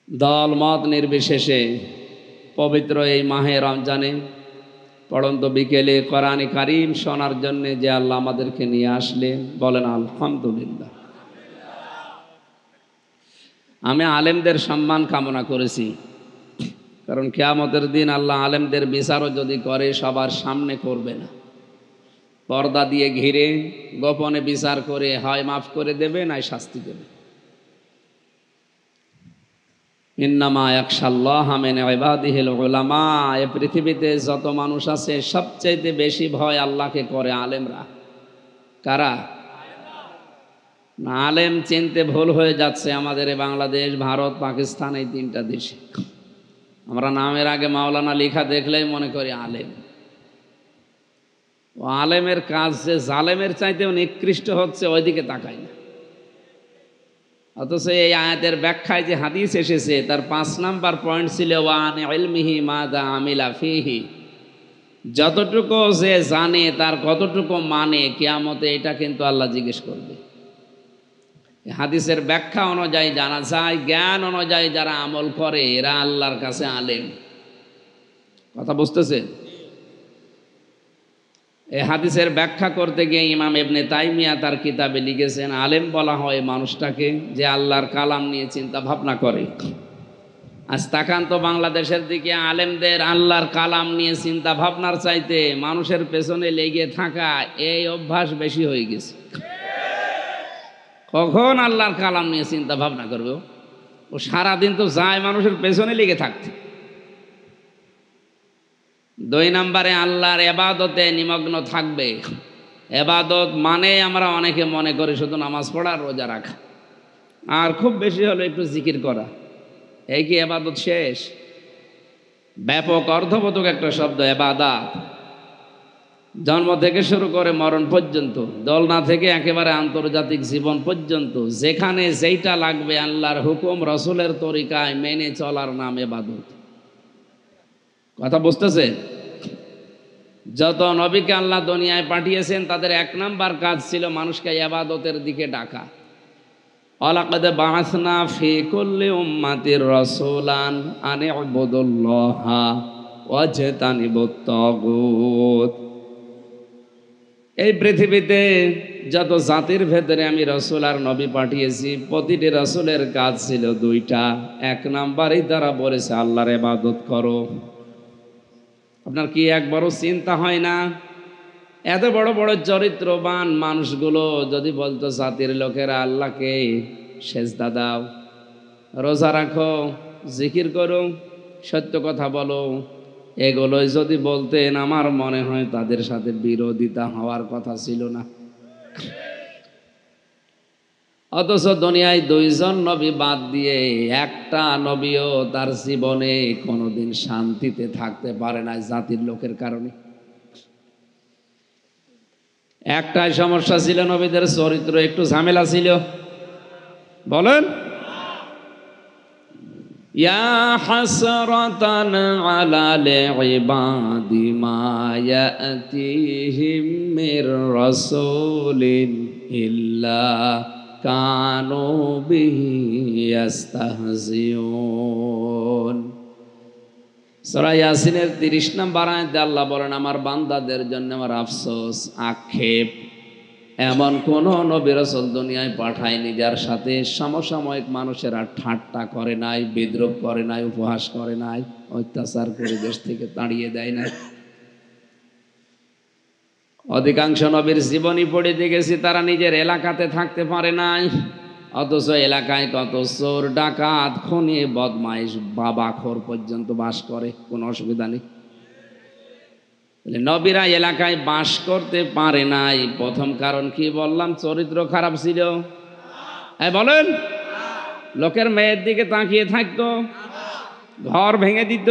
দল মত নির্বিশেষে পবিত্র এই মাহে রমজানে পড়ন্ত বিকেলে কোরআনে কারিম শোনার জন্য যে আল্লাহ আমাদেরকে নিয়ে আসলেন, বলেন আলহামদুলিল্লাহ। আমি আলেমদের সম্মান কামনা করেছি, কারণ কিয়ামতের দিন আল্লাহ আলেমদের বিচারও যদি করে সবার সামনে করবে না, পর্দা দিয়ে ঘিরে গোপনে বিচার করে হয় মাফ করে দেবে, নাই শাস্তি দেবে। ইন্নামা ইয়াখশাল্লাহ মিন ইবাদিহিল উলামা। এই পৃথিবীতে যত মানুষ আছে সবচাইতে বেশি ভয় আল্লাহকে করে আলেমরা। কারা? না, আলেম চিনতে ভুল হয়ে যাচ্ছে আমাদের এই বাংলাদেশ, ভারত, পাকিস্তান, এই তিনটা দেশে। আমরা নামের আগে মাওলানা লেখা দেখলেই মনে করি আলেম। ও আলেমের কাজ যে জালেমের চাইতেও নিকৃষ্ট হচ্ছে, ওইদিকে তাকাই না। অথচ এই আয়াতের ব্যাখ্যায় যে হাদিস এসেছে তার 5 নাম্বার পয়েন্ট ছিল ওয়ান ইলমিহি মাযা আমিলা ফিহি। যতটুকু যে জানে তার কতটুকু মানে কিয়ামতে এটা কিন্তু আল্লাহ জিজ্ঞেস করবে। হাদিসের ব্যাখ্যা অনুযায়ী জানা যায়, জ্ঞান অনুযায়ী যারা আমল করে এরা আল্লাহর কাছে আলেম। কথা বুঝতেছে? এই হাদিসের ব্যাখ্যা করতে গিয়ে ইমাম ইবনে তাইমিয়া তার কিতাবে লিখেছেন, আলেম বলা হয় মানুষটাকে যে আল্লাহর কালাম নিয়ে চিন্তা ভাবনা করে। আজ তাকান তো বাংলাদেশের দিকে, আলেমদের আল্লাহর কালাম নিয়ে চিন্তা ভাবনার চাইতে মানুষের পেছনে লেগে থাকা এই অভ্যাস বেশি হয়ে গেছে। কখন আল্লাহর কালাম নিয়ে চিন্তা ভাবনা করবে? ও সারাদিন তো যায় মানুষের পেছনে লেগে থাকতে। 2 নম্বরে আল্লাহর ইবাদতে নিমগ্ন থাকবে। ইবাদত মানে আমরা অনেকে মনে করি শুধু নামাজ পড়া, রোজা রাখা, আর খুব বেশি হলো একটু জিকির করা। এই কি ইবাদত শেষ? ব্যাপক অর্থবোধক একটা শব্দ ইবাদত। জন্ম থেকে শুরু করে মরণ পর্যন্ত, দোলনা থেকে একেবারে আন্তর্জাতিক জীবন পর্যন্ত যেখানে যেইটা লাগবে আল্লাহর হুকুম রসুলের তরিকায় মেনে চলার নাম ইবাদত। কথা বুঝতেছে? যত নবীকে আল্লাহ দুনিয়ায় পাঠিয়েছেন তাদের 1 নাম্বার কাজ ছিল মানুষকে ইবাদতের দিকে ডাকা। ওয়ালাকাদ বাআসনা ফি কুল্লি উম্মাতির রাসূলান আন ইবুদুল্লাহা ওয়াজতানিবুত তাগুত। এই পৃথিবীতে যত জাতির ভেতরে আমি রসুল আর নবী পাঠিয়েছি, প্রতিটি রসুলের কাজ ছিল 2টা। 1 নাম্বারই তারা বলেছে আল্লাহর ইবাদত করো। আপনার কি একবারও চিন্তা হয় না, এত বড় বড় চরিত্রবান মানুষগুলো যদি বলতো জাতির লোকেরা আল্লাহকে সেজদা দাও, রোজা রাখো, জিকির করো, সত্য কথা বলো, এগুলোই যদি বলতেন, আমার মনে হয় তাদের সাথে বিরোধিতা হওয়ার কথা ছিল না। অথচ দুনিয়ায় 2 জন নবী বাদ দিয়ে একটা নবীও তার জীবনে কোনোদিন শান্তিতে থাকতে পারে না জাতির লোকের কারণে। একটাই সমস্যা ছিল, নবীদের চরিত্র একটু ঝামেলা ছিল। বলেন, ইয়া হাসরাতান আলাল ইবাদি মা ইয়াতিহিম মির রাসূলিন ইল্লা কানু বিহি ইস্তাহজিউন। সূরা ইয়াসিনের 30 নম্বর আয়াতে আল্লাহ বলেন, আমার বান্দাদের জন্য আমার আফসোস, আক্ষেপ, এমন কোন নবী রাসূল দুনিয়ায় পাঠায়নি যার সাথে সমসাময়িক মানুষেরা ঠাট্টা করে নাই, বিদ্রূপ করে নাই, উপহাস করে নাই, অত্যাচার করে দেশ থেকে তাড়িয়ে দেয় নাই। অধিকাংশ নবীর জীবনী পড়ে দেখেছি তারা নিজের এলাকাতে থাকতে পারে নাই, অথচ এলাকায় কত চোর, ডাকাত, খুনি, বদমাইশ, বাবাখোর পর্যন্ত বাস করে, কোনো অসুবিধা নেই। নবীরা এলাকায় বাস করতে পারে নাই, প্রথম কারণ কি বললাম? চরিত্র খারাপ ছিল। বলেন, লোকের মেয়ের দিকে তাকিয়ে থাকতো, ঘর ভেঙে দিত।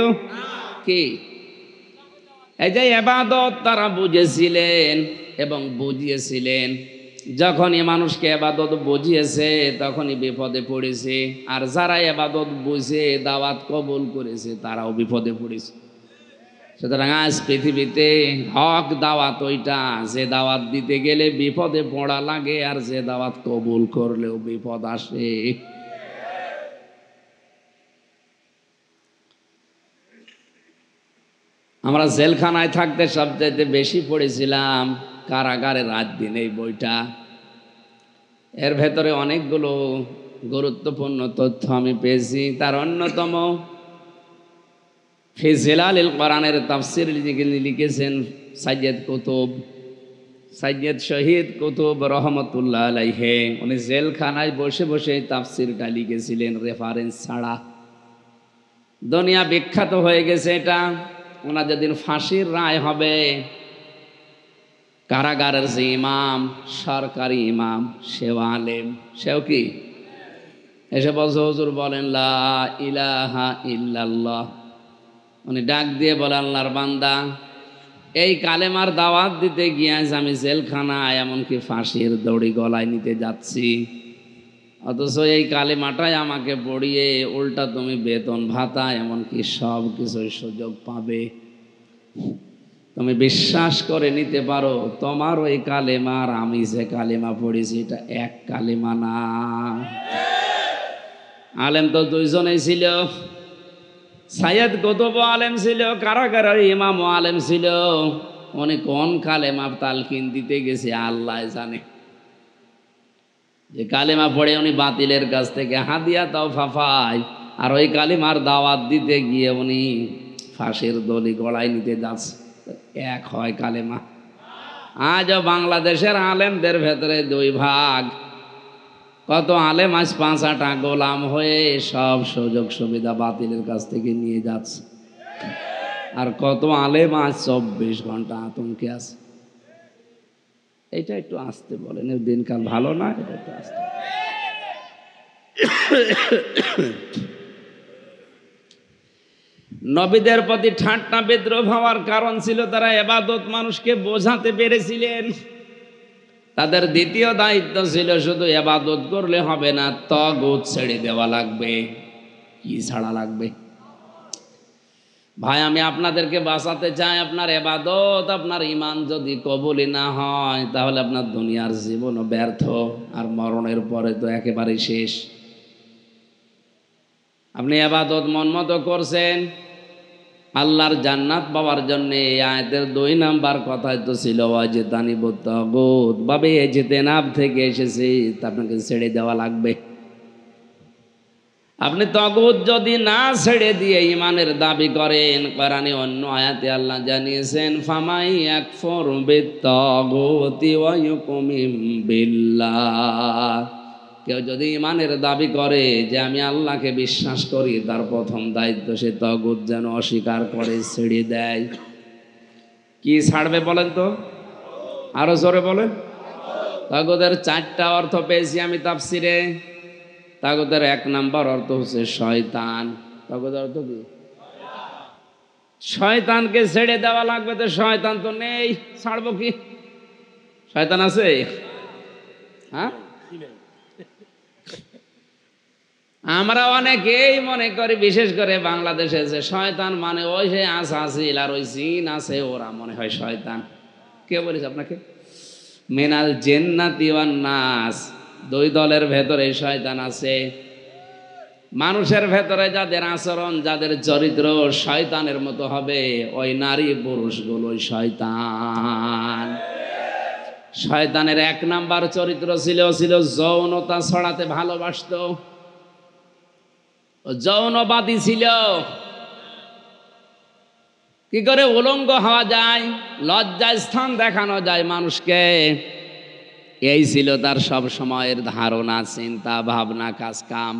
কি? এই যে ইবাদত তারা বুঝেছিলেন এবং বুঝিয়েছিলেন। যখনই মানুষকে ইবাদত বুঝিয়েছে তখনই বিপদে পড়েছে, আর যারা ইবাদত বুঝে দাওয়াত কবুল করেছে তারাও বিপদে পড়েছে। সুতরাং আজ পৃথিবীতে হক দাওয়াত ওইটা যে দাওয়াত দিতে গেলে বিপদে পড়া লাগে, আর যে দাওয়াত কবুল করলেও বিপদ আসে। আমরা জেলখানায় থাকতে সবচাইতে বেশি পড়েছিলাম কারাগারে রাত দিন এই বইটা। এর ভেতরে অনেকগুলো গুরুত্বপূর্ণ তথ্য আমি পেয়েছি। তার অন্যতম ফি জিলালিল কোরআনের তাফসীর লিখেছেন সাইয়্যিদ কুতুব, সাইয়্যিদ শহীদ কুতুব রহমতুল্লাহ আলাইহি। উনি জেলখানায় বসে বসে তাফসীরটা লিখেছিলেন রেফারেন্স ছাড়া। দুনিয়া বিখ্যাত হয়ে গেছে এটা। ওনার যেদিন ফাঁসির রায় হবে, কারাগারের যে ইমাম, সরকারি ইমাম, সেও আলেম, সেও কি এসে বলছে, হুজুর বলেন লা ইলাহা ইল্লাল্লাহ। উনি ডাক দিয়ে বলে, আল্লাহর বান্দা, এই কালেমার দাওয়াত দিতে গিয়ে আজ আমি জেলখানায় এমনকি ফাঁসির দড়ি গলায় নিতে যাচ্ছি, অথচ এই কালেমাটাই আমাকে পড়িয়ে উল্টা তুমি বেতন ভাতা এমনকি সব কিছুর সুযোগ পাবে। তুমি বিশ্বাস করে নিতে পারো তোমার ওই কালেমা আর আমি যে কালেমা পড়েছি এটা এক কালেমা না। আলেম তো দুইজনেই ছিল, সাইয়্যিদ কুতুব আলেম ছিল, কারাগারের ইমাম আলেম ছিল। উনি কোন কালেমা তালকিন দিতে গেছে আল্লাহ জানে। যে কালেমা পড়ে উনি বাতিলের কাছ থেকে হাদিয়া তাও ফাফায়, আর ওই কালেমার দাওয়াত দিতে গিয়ে উনি ফাঁসির দড়ি গলায় নিতে যাচ্ছে। এক হয় কালেমা? আজও বাংলাদেশের আলেমদের ভেতরে দুই ভাগ। কত আলেম আজ 5-8টা গোলাম হয়ে সব সুযোগ সুবিধা বাতিলের কাছ থেকে নিয়ে যাচ্ছে, আর কত আলেম আজ 24 ঘন্টা আতঙ্কে আছে। এটা একটু আসতে বলেন, দিনকাল ভালো না, এটা একটু আসতে। নবীদের প্রতি ঠাট্টা বিদ্রোহ হওয়ার কারণ ছিল তারা ইবাদত মানুষকে বোঝাতে পেরেছিলেন। তাদের দ্বিতীয় দায়িত্ব ছিল শুধু ইবাদত করলে হবে না, তাগুত ছেড়ে দেওয়া লাগবে। কি ছাড়া লাগবে? ভাই আমি আপনাদেরকে বাঁচাতে চাই। আপনার ইবাদত, আপনার ঈমান যদি কবুলই না হয় তাহলে আপনার দুনিয়ার জীবনও ব্যর্থ, আর মরণের পরে তো একেবারে শেষ। আপনি ইবাদত মন মতো করছেন, আল্লাহর জান্নাত পাওয়ার জন্য এই আয়াতের 2 নাম্বার কথাই তো ছিল ওয়াজতানিবুত তাগুত। বাবে ইজতিনাব থেকে এসেছে, তা আপনাকে ছেড়ে দেওয়া লাগবে। আপনি তাগুত যদি না ছেড়ে দিয়ে ঈমানের দাবি করেন, কোরআনে অন্য আয়াতে আল্লাহ জানিয়েছেন ফামাই ইয়াকফুর বিত-তাগুতি ওয়া ইউমিন বিল্লাহ। কেউ যদি ঈমানের দাবি করে যে আমি আল্লাহকে বিশ্বাস করি, তার প্রথম দায়িত্ব সে তাগুত যেন অস্বীকার করে, ছেড়ে দেয়। কি ছাড়বে বলেন তো? আরো জোরে বলেন। তাগুতের 4টা অর্থ পেয়েছি আমি তাফসিরে। তাগুতের 1 নাম্বার অর্থ হচ্ছে শয়তান। তাগুতের অর্থ কি? শয়তানকে ছেড়ে দেওয়া লাগবে। তো শয়তান তো নেই, ছাড়বো কি? শয়তান আছে? হ্যাঁ, আমরা অনেকেই মনে করি, বিশেষ করে বাংলাদেশে, যে শয়তান মানে ওই যে আসাসিল আর ওই জিন আছে, ওরা মনে হয় শয়তান। কে বলেছে আপনাকে? মিনাল জিন্নাতি ওয়ান নাস, 2 দলের ভেতরে শয়তান আছে। মানুষের ভেতরে যাদের আচরণ, যাদের চরিত্র শয়তানের মতো হবে, ওই নারী পুরুষগুলো শয়তান। শয়তানের 1 নাম্বার চরিত্র ছিল যৌনতা ছড়াতে ভালোবাসতো, যৌনবাদী ছিল। কি করে উলঙ্গ হওয়া যায়, লজ্জায় স্থান দেখানো যায় মানুষকে, এই ছিল তার সব সময়ের ধারণা, চিন্তা, ভাবনা, কাজ কাম।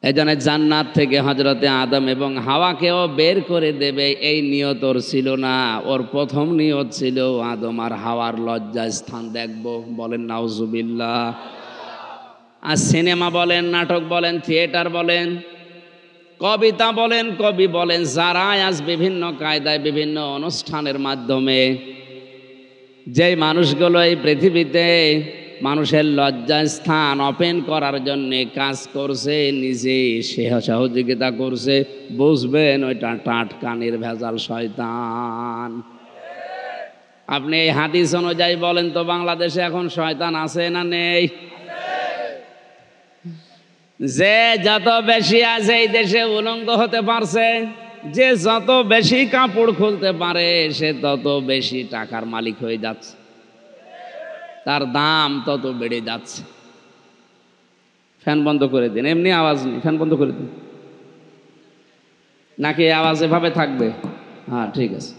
এজন্য জান্নাত থেকে হযরতে আদম এবং হাওয়াকেও বের করে দেবে এই নিয়ত ওর ছিল না। ওর প্রথম নিয়ত ছিল আদম আর হাওয়ার লজ্জায় স্থান দেখব। বলেন নাউজুবিল্লাহ। আর সিনেমা বলেন, নাটক বলেন, থিয়েটার বলেন, কবিতা বলেন, কবি বলেন, যারা আজ বিভিন্ন কায়দায় বিভিন্ন অনুষ্ঠানের মাধ্যমে যে মানুষগুলো এই পৃথিবীতে মানুষের লজ্জাস্থান ওপেন করার জন্য কাজ করছে, নিজে সে সহযোগিতা করছে, বুঝবেন ওইটা টাটকা নির্ভেজাল শয়তান। আপনি এই হাদিস অনুযায়ী বলেন তো, বাংলাদেশে এখন শয়তান আছে না নেই? যে যত বেশি আছে এই দেশে উলঙ্গ হতে পারছে, যে যত বেশি কাপড় খুলতে পারে সে তত বেশি টাকার মালিক হয়ে যাচ্ছে, তার দাম তত বেড়ে যাচ্ছে। ফ্যান বন্ধ করে দিন, এমনি আওয়াজ নেই, ফ্যান বন্ধ করে দিন। নাকি আওয়াজ এভাবে থাকবে? হ্যাঁ ঠিক আছে।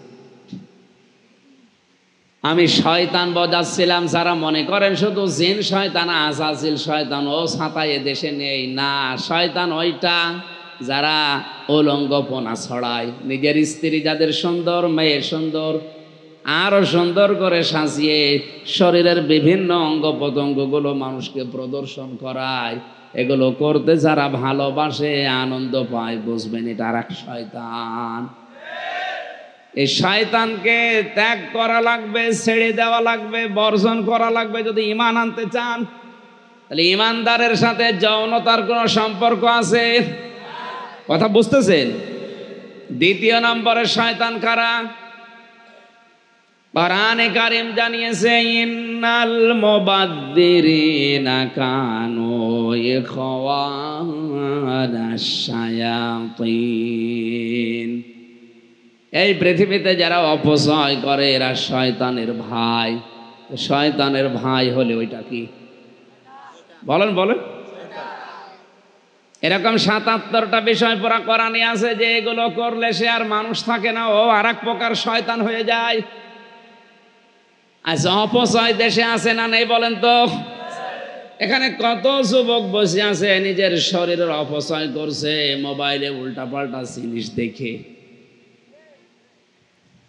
আমি শয়তান বোঝাচ্ছিলাম, যারা মনে করেন শুধু জিন শয়তান, আজাজিল শয়তান ও ছাতায় দেশে নেই, না, শয়তান ওইটা যারা উলঙ্গপনা ছড়ায়, নিজের স্ত্রী যাদের সুন্দর, মেয়ে সুন্দর, আরো সুন্দর করে সাজিয়ে শরীরের বিভিন্ন অঙ্গ প্রত্যঙ্গগুলো মানুষকে প্রদর্শন করায়, এগুলো করতে যারা ভালোবাসে, আনন্দ পায়, বুঝবেন এটা আর এক শয়তান। এই শয়তানকে ত্যাগ করা লাগবে, ছেড়ে দেওয়া লাগবে, বর্জন করা লাগবে যদি ঈমান আনতে চান। তাহলে ঈমানদারের সাথে যৌনতার কোনো সম্পর্ক আছে? কথা বুঝতেছেন? দ্বিতীয় নম্বরের শয়তান কারা? কোরআনে কারীম জানিয়েছে, ইন্নাল মুবাদ্দিরিনা কানু ইখওয়ানাশ শায়াতিন। এই পৃথিবীতে যারা অপচয় করে এরা শয়তানের ভাই। শয়তানের ভাই হলে ওইটা কি বলেন বলেন? এরকম ৭৭টা বিষয় পুরা কোরআনে আছে যে এগুলো করলে সে আর মানুষ থাকে না, ও আর এক প্রকার শয়তান হয়ে যায়। আচ্ছা, অপচয় দেশে আছে না নেই বলেন তো? এখানে কত যুবক বসে আছে নিজের শরীরের অপচয় করছে মোবাইলে উল্টাপাল্টা জিনিস দেখে।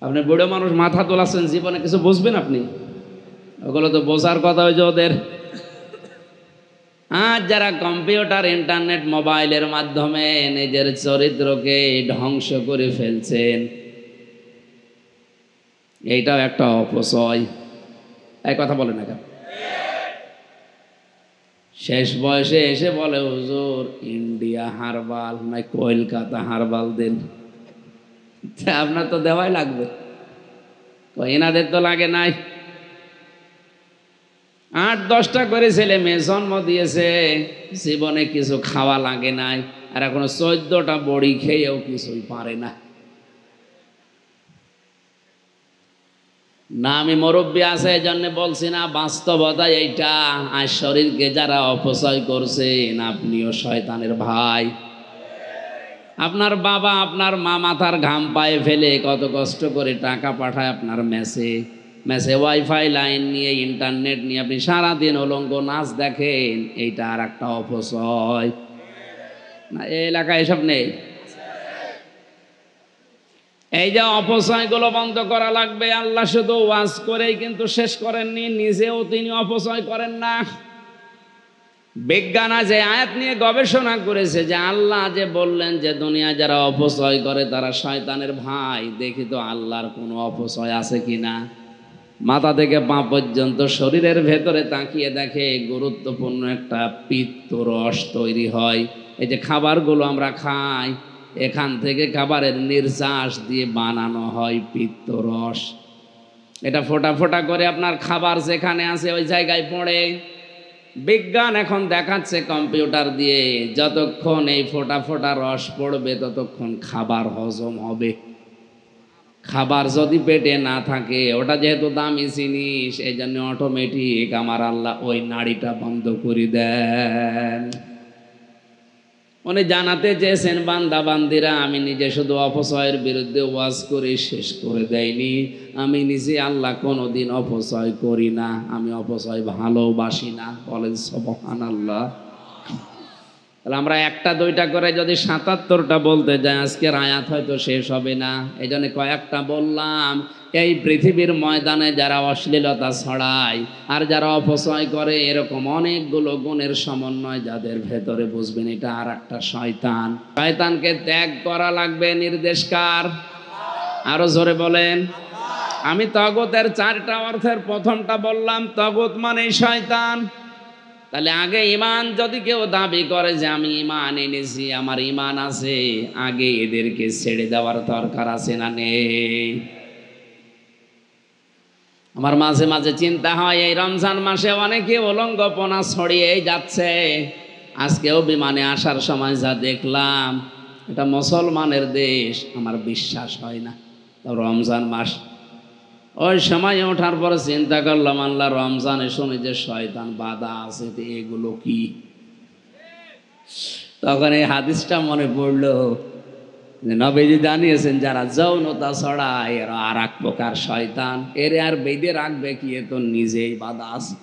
আপনি বুড়ো মানুষ, মাথা তোলাচ্ছেন, জীবনে কিছু বুঝবেন আপনি? ওগুলো তো বোঝার কথা হয়েছে ওদের। আজ যারা কম্পিউটার, ইন্টারনেট, মোবাইলের মাধ্যমে নিজের চরিত্রকে ধ্বংস করে ফেলছেন, এইটাও একটা অপচয়। এই কথা বলে না কেন? শেষ বয়সে এসে বলে, হুজুর ইন্ডিয়া হারবাল না কলকাতা হারবাল দেন। আপনার তো দেওয়াই লাগবে, এনাদের তো লাগে নাই। ৮-১০টা করে ছেলে মেয়ে জন্ম দিয়েছে, জীবনে কিছু খাওয়া লাগে নাই, আর এখনো 14টা বড়ি খেয়েও কিছুই পারে না। না আমি মুরব্বী আছে এই জন্য বলছি না, বাস্তবতা এইটা। আর শরীরকে যারা অপচয় করছেন, আপনিও শয়তানের ভাই। আপনার বাবা, আপনার মা মাথার ঘাম পায়ে ফেলে কত কষ্ট করে টাকা পাঠায় আপনার মেসে, ওয়াইফাই লাইন নিয়ে, ইন্টারনেট নিয়ে আপনি সারাদিন উলঙ্গ নাচ দেখেন, এইটা আর একটা অপচয় না? এই এলাকায় এসব নেই? এই যে অপচয়গুলো বন্ধ করা লাগবে। আল্লাহ শুধু ওয়াজ করেই কিন্তু শেষ করেননি, নিজেও তিনি অপচয় করেন না। বিজ্ঞান যে আয়াত নিয়ে গবেষণা করেছে যে আল্লাহ যে বললেন যে দুনিয়া যারা অপচয় করে তারা শয়তানের ভাই, দেখি তো আল্লাহর কোনো অপচয় আছে কিনা। মাথা থেকে পা পর্যন্ত শরীরের ভেতরে তাকিয়ে দেখে গুরুত্বপূর্ণ একটা পিত্তরস তৈরি হয়। এই যে খাবারগুলো আমরা খাই, এখান থেকে খাবারের নির্যাস দিয়ে বানানো হয় পিত্তরস। এটা ফোঁটা ফোঁটা করে আপনার খাবার যেখানে আছে ওই জায়গায় পড়ে। বিজ্ঞান এখন দেখাচ্ছে কম্পিউটার দিয়ে, যতক্ষণ এই ফোঁটা ফোঁটা রস পড়বে ততক্ষণ খাবার হজম হবে। খাবার যদি পেটে না থাকে, ওটা যেহেতু দামি জিনিস, এই জন্য অটোমেটিক আমার আল্লাহ ওই নাড়িটা বন্ধ করে দেন। উনি জানাতে চেয়েছেন, বান্দা বান্দিরা, আমি নিজে শুধু অপচয়ের বিরুদ্ধে ওয়াজ করে শেষ করে দেয়নি, আমি নিজে আল্লাহ কোনোদিন অপচয় করি না, আমি অপচয় ভালোবাসি না। বলেন সুবহানাল্লাহ। তাহলে আমরা একটা দুইটা করে যদি ৭৭টা বলতে যাই, আজকের আয়াত হয়তো শেষ হবে না। এই জন্য কয়েকটা বললাম। এই পৃথিবীর ময়দানে যারা অশ্লীলতা ছড়ায় আর যারা অপচয় করে, এরকম অনেকগুলো গুণের সমন্বয় যাদের ভেতরে, বুঝবেন এটা আর একটা শয়তান। শয়তানকে ত্যাগ করা লাগবে। নির্দেশকার আরো জোরে বলেন। আমি তাগুতের 4টা অর্থের প্রথমটা বললাম, তাগুত মানে শয়তান। তাহলে আগে ঈমান যদি কেউ দাবি করে যে আমি ঈমান এনেছি, আমার ঈমান আছে, আগে এদেরকে ছেড়ে দেওয়ার দরকার আছে না নেই? আমার মাঝে মাঝে চিন্তা হয়, এই রমজান মাসে অনেকে উলঙ্গপনা ছড়িয়ে যাচ্ছে। আজকেও বিমানে আসার সময় যা দেখলাম, এটা মুসলমানের দেশ, আমার বিশ্বাস হয় না। রমজান মাস, ওই সময় ওঠার পরে চিন্তা করলাম আল্লাহ রমজানে শুনি যে শয়তান বাধা আছে, তো এগুলো কি? তখন এই হাদিসটা মনে পড়লো যে নবীজি জানিয়েছেন যারা যৌনতা ছড়ায় এরা আর এক প্রকার শয়তান, এর আর বেঁধে রাখবে কি, এ তো নিজেই বাধা আছে।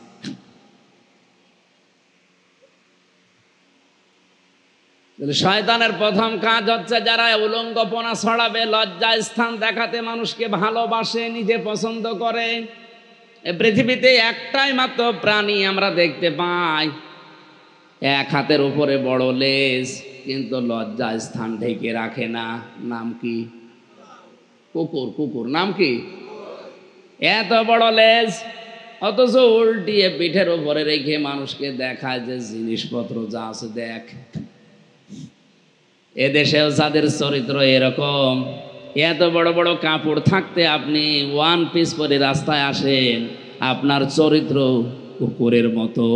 শয়তানের প্রথম কাজ হচ্ছে যারা উলঙ্গপনা ছড়াবে, লজ্জা স্থান দেখাতে মানুষকে ভালোবাসে, নিজে পছন্দ করে। এ পৃথিবীতে একটাই মাত্র প্রাণী আমরা দেখতে পাই, এক হাতের উপরে বড় লেজ, কিন্তু লজ্জা স্থান ঢেকে রাখে না। নাম কি? কুকুর। কুকুর নাম কি? এত বড় লেজ, অথচ উল্টিয়ে পিঠের উপরে রেখে মানুষকে দেখায় যে জিনিসপত্র যা আছে দেখ। এদেশেও যাদের চরিত্র এরকম, এত বড় বড় কাপড় থাকতে আপনি ওয়ান পিস পরে রাস্তায় আসেন, আপনার চরিত্র কুকুরের মতো।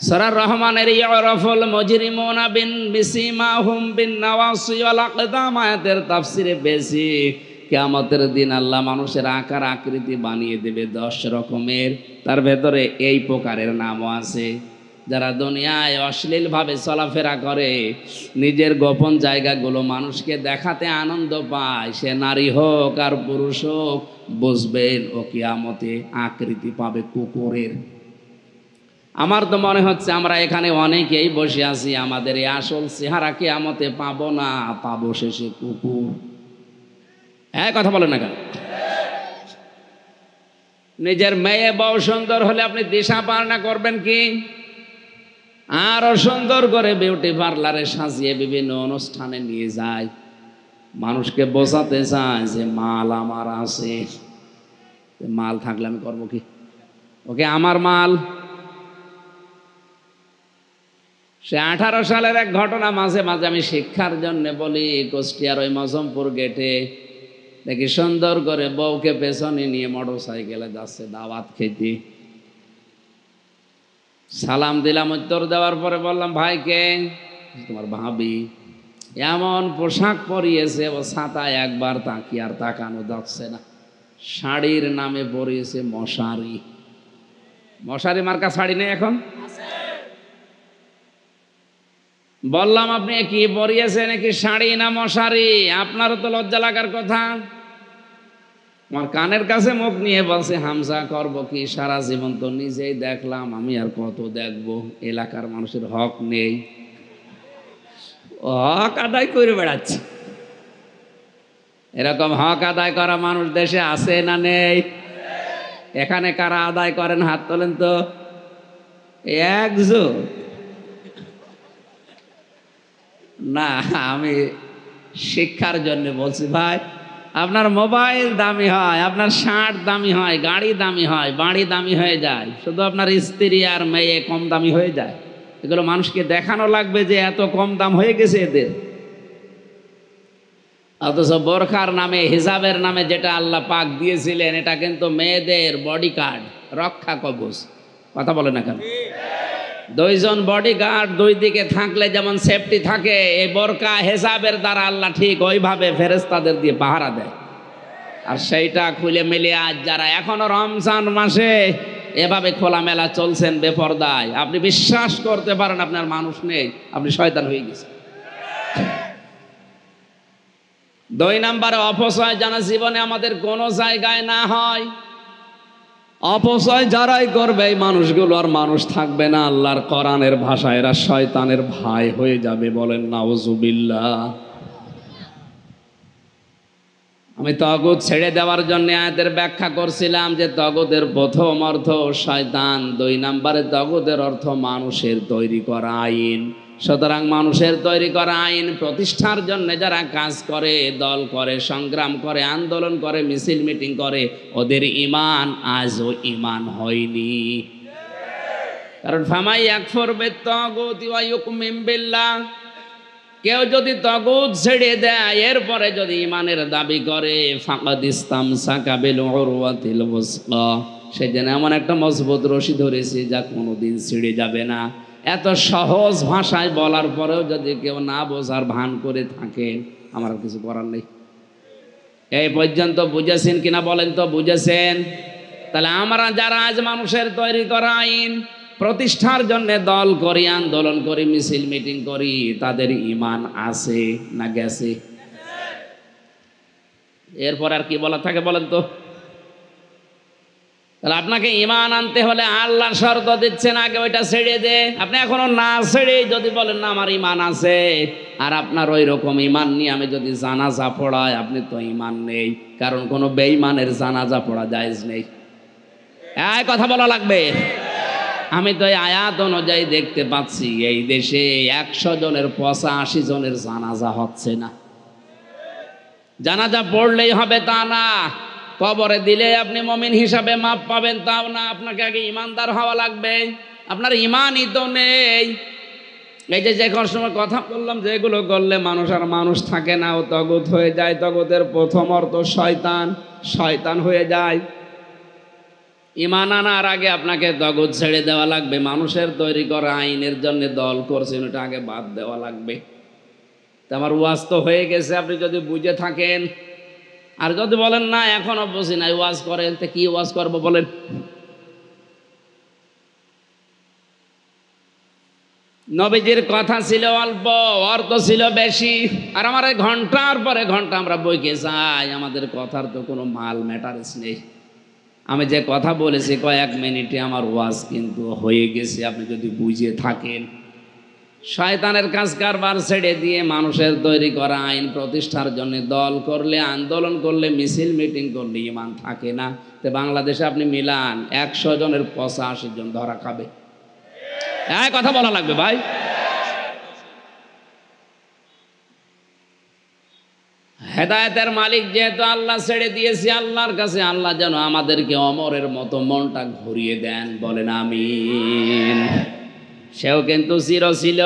সূরা রহমানের ইয়ারাফুল মুজরিমুনা বিসিমাহুম বিন্নাওয়াসি ওয়াল আকদাম আয়াতের তাফসিরে বেশি, কিয়ামতের দিন আল্লাহ মানুষের আকার আকৃতি বানিয়ে দেবে 10 রকমের, তার ভেতরে এই প্রকারের নামও আছে। যারা দুনিয়ায় অশ্লীলভাবে চলাফেরা করে, নিজের গোপন জায়গাগুলো মানুষকে দেখাতে আনন্দ পায়, সে নারী হোক আর পুরুষ হোক, বুঝবেন ও কিয়ামতে আকৃতি পাবে কুকুরের। আমার তো মনে হচ্ছে আমরা এখানে অনেকেই বসে আছি, আমাদের এই আসল চেহারা কিয়ামতে পাবো না, পাবো শেষে কুকুর। হ্যাঁ, কথা বলেন না কেন? নিজের মেয়ে বউ সুন্দর হলে আপনি দিশা পালনা করবেন কি? আরো সুন্দর করে বিউটি পার্লারে সাজিয়ে বিভিন্ন অনুষ্ঠানে নিয়ে যায়, মানুষকে বোঝাতে চায় যে মাল আমার আছে। মাল থাকলে আমি করবো কি? ওকে আমার মাল। সে 18 সালের এক ঘটনা মাঝে মাঝে আমি শিক্ষার জন্য বলি। কুষ্টিয়ার ওই মজমপুর গেটে দেখি সুন্দর করে বউকে পেছনে নিয়ে মোটর সাইকেলে যাচ্ছে দাওয়াত খেতে। সালাম দিলাম, উত্তর দেওয়ার পরে বললাম ভাইকে, তোমার ভাবি। এমন পোশাক পরিয়েছে, ও ছাতা একবার তাকিয়ে আর তাকানো যাচ্ছে না। শাড়ির নামে পরিয়েছে মশারি। মশারি মার্কা শাড়ি নেই এখন? বললাম আপনি কি পরিয়েছেন, নাকি শাড়ি না মশারি? আপনারও তো লজ্জা লাগার কথা। আমার কানের কাছে মুখ নিয়ে বলছে হামজা করবো কি, সারা জীবন তো নিজেই দেখলাম, আমি আর কত দেখবো? এলাকার মানুষের হক নেই, হক আদায় করে বেড়াচ্ছে। এরকম হক আদায় করা মানুষ দেশে আছে না নেই? এখানে কারা আদায় করেন হাত তোলেন তো। একজন না, আমি শিক্ষার জন্য বলছি ভাই। আপনার মোবাইল দামি হয়, আপনার শার্ট দামি হয়, গাড়ি দামি হয়, বাড়ি দামি হয়ে যায়, শুধু আপনার স্ত্রী আর মেয়ে কম দামি হয়ে যায়। এগুলো মানুষকে দেখানো লাগবে যে এত কম দাম হয়ে গেছে এদের। অথচ বোরখার নামে, হিজাবের নামে যেটা আল্লাহ পাক দিয়েছিলেন, এটা কিন্তু মেয়েদের বডি গার্ড, রক্ষা কবচ। কথা বলে না কেন? 2 জন বডি গার্ড 2 দিকে থাকলে যেমন সেফটি থাকে, এই বোরকা হিজাবের দ্বারা আল্লাহ ঠিক ওইভাবে ফেরেশতাদের দিয়ে পাহারা দেয়। আর সেইটা খুলে মিলে আজ যারা এখনো রমজান মাসে এভাবে খোলামেলা চলছেন বেপরদায়, আপনি বিশ্বাস করতে পারেন আপনার মানুষ নেই, আপনি শয়তান হয়ে গেছেন। 2 নম্বরে অপচয় যেন জীবনে আমাদের কোনো জায়গায় না হয়। অপচয় যারাই করবে এই মানুষগুলো আর মানুষ থাকবে না। আল্লাহর কোরআনের ভাষা, এরা শয়তানের ভাই হয়ে যাবে। বলেন নাউজুবিল্লাহ। আমি তাগুত ছেড়ে দেওয়ার জন্য আয়াতের ব্যাখ্যা করছিলাম যে তাগুতের প্রথম অর্থ শয়তান, 2 নম্বরে তাগুতের অর্থ মানুষের তৈরি করা আইন। সুতরাং মানুষের তৈরি করা আইন প্রতিষ্ঠার জন্য যারা কাজ করে, দল করে, সংগ্রাম করে, আন্দোলন করে, মিছিল মিটিং করে, ওদের ঈমান আজও ঈমান হয়নি। কারণ ফামাই ইয়াকফুর বিত-তাগুতি ওয়া ইউমিন বিল্লাহ, কেউ যদি তাগুত ছেড়ে দেয় এরপরে যদি ঈমানের দাবি করে, ফাকাদ ইসতামসাকা বিল উরওয়াতিল ওয়াসকা, সে যেন এমন একটা মজবুত রশি ধরেছে যা কোনোদিন ছিঁড়ে যাবে না। এত সহজ ভাষায় বলার পরেও যদি কেউ না বোঝার ভান করে থাকেন, আমার আর কিছু করার নেই। এই পর্যন্ত বুঝেছেন কিনা বলেন তো? বুঝেছেন? তাহলে আমরা যারা আজ মানুষের তৈরি করা আইন প্রতিষ্ঠার জন্য দল করি, আন্দোলন করি, মিছিল মিটিং করি, তাদের ঈমান আছে না গেছে? এরপর আর কি বলা থাকে বলেন তো? তাহলে আপনাকে ঈমান আনতে হলে আল্লাহর শর্ত দিচ্ছেন, আগে ওইটা ছেড়ে দে। আপনি এখনো না ছেড়ে যদি বলেন না আমার ঈমান আছে, আর আপনার ওই রকম ঈমান নিয়ে আমি যদি জানাজা পড়াই, আপনি তো ঈমান নেই, কারণ কোনো বেঈমানের জানাজা পড়া জায়েজ নেই। এই কথা বলা লাগবে। আমি তো এই আয়াত অনুযায়ী দেখতে পাচ্ছি এই দেশে 100 জনের 85 জনের জানাজা হচ্ছে না। জানাজা পড়লেই হবে তা না, কবরে দিলে আপনি মুমিন হিসাবে মাপ পাবেন তাও না, আপনাকে আগে ইমানদার হওয়া লাগবে। আপনার ইমানই তো নেই। এই যে কোনো সময় কথা বললাম যে এগুলো করলে মানুষ আর মানুষ থাকে না, ও তগুত হয়ে যায়। তগুতের প্রথম অর্থ শয়তান, শয়তান হয়ে যায়। ইমান আনার আগে আপনাকে তগুত ছেড়ে দেওয়া লাগবে। মানুষের তৈরি করা আইনের জন্য দল করছেন, ওটা আগে বাদ দেওয়া লাগবে। তা আমার ওয়াজ তো হয়ে গেছে, আপনি যদি বুঝে থাকেন। আর যদি বলেন না এখনো বুঝি নাই, ওয়াজ করেন, তো কি ওয়াজ করবো বলেন? নবীজির কথা ছিল অল্প, অর্থ ছিল বেশি। আর আমার ঘন্টার পরে ঘন্টা আমরা বইকে যাই, আমাদের কথার তো কোনো মাল ম্যাটারেস নেই। আমি যে কথা বলেছি কয়েক মিনিটে আমার ওয়াজ কিন্তু হয়ে গেছে, আপনি যদি বুঝে থাকেন। শয়তানের কাজ কারবার ছেড়ে দিয়ে মানুষের তৈরি করা আইন প্রতিষ্ঠার জন্য দল করলে, আন্দোলন করলে, মিছিল মিটিং করলে ঈমান থাকে না। তো বাংলাদেশে আপনি মিলান 100 জনের 85 জন ধরা খাবে। হ্যাঁ, কথা বলা লাগবে ভাই। হেদায়েতের মালিক যেহেতু আল্লাহ ছেড়ে দিয়েছি আল্লাহর কাছে, আল্লাহ যেন আমাদেরকে অমরের মতো মনটা ঘুরিয়ে দেন, বলেন আমিন। সেও কিন্তু জিরো ছিল,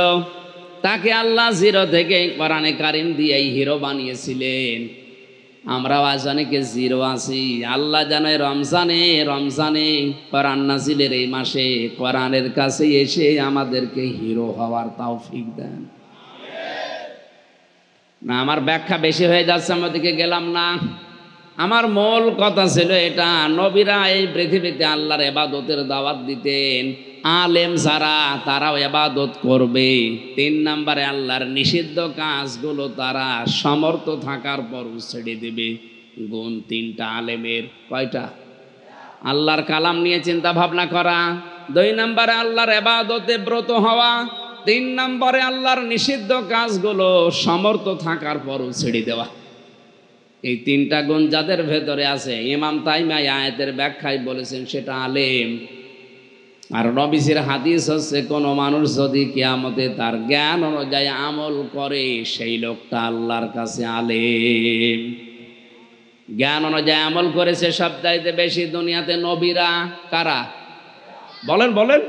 তাকে আল্লাহ জিরো থেকে কোরআনে কারিম দিয়ে হিরো বানিয়েছিলেন। আমরাও আজ অনেকে জিরো আছি। আল্লাহ জানে রমজানে কোরআন নাজিলের এই মাসে কোরআনের কাছে এসে আমাদেরকে হিরো হওয়ার তৌফিক দেন না। আমার ব্যাখ্যা বেশি হয়ে যাচ্ছে, আমি ওদিকে গেলাম না। আমার মূল কথা ছিল এটা, নবীরা এই পৃথিবীতে আল্লাহর ইবাদতের দাওয়াত দিতেন। আলেম যারা, তারাও ইবাদত করবে। 3 নম্বরে আল্লাহর নিষিদ্ধ কাজগুলো তারা সমর্থ থাকার পর ছেড়ে দেবে। গুণ 3টা আলেমের। কয়টা? আল্লাহর কালাম নিয়ে চিন্তা ভাবনা করা। 2 নম্বরে আল্লাহর ইবাদতে ব্রত হওয়া। 3 নম্বরে আল্লাহর নিষিদ্ধ কাজগুলো সমর্থ থাকার পরও ছেড়ে দেওয়া। এই 3টা গুণ যাদের ভেতরে আছে, ইমাম তাইমি আয়াতের ব্যাখ্যায় বলেছেন সেটা আলেম। আর নবীজির হাদিস হচ্ছে, কোন মানুষ যদি কিয়ামতে তার জ্ঞান অনুযায়ী আমল করে, সেই লোকটা আল্লাহর কাছে আলেম। জ্ঞান অনুযায়ী আমল করেছে সবচাইতে বেশি দুনিয়াতে নবীরা। কারা? বলেন বলেন।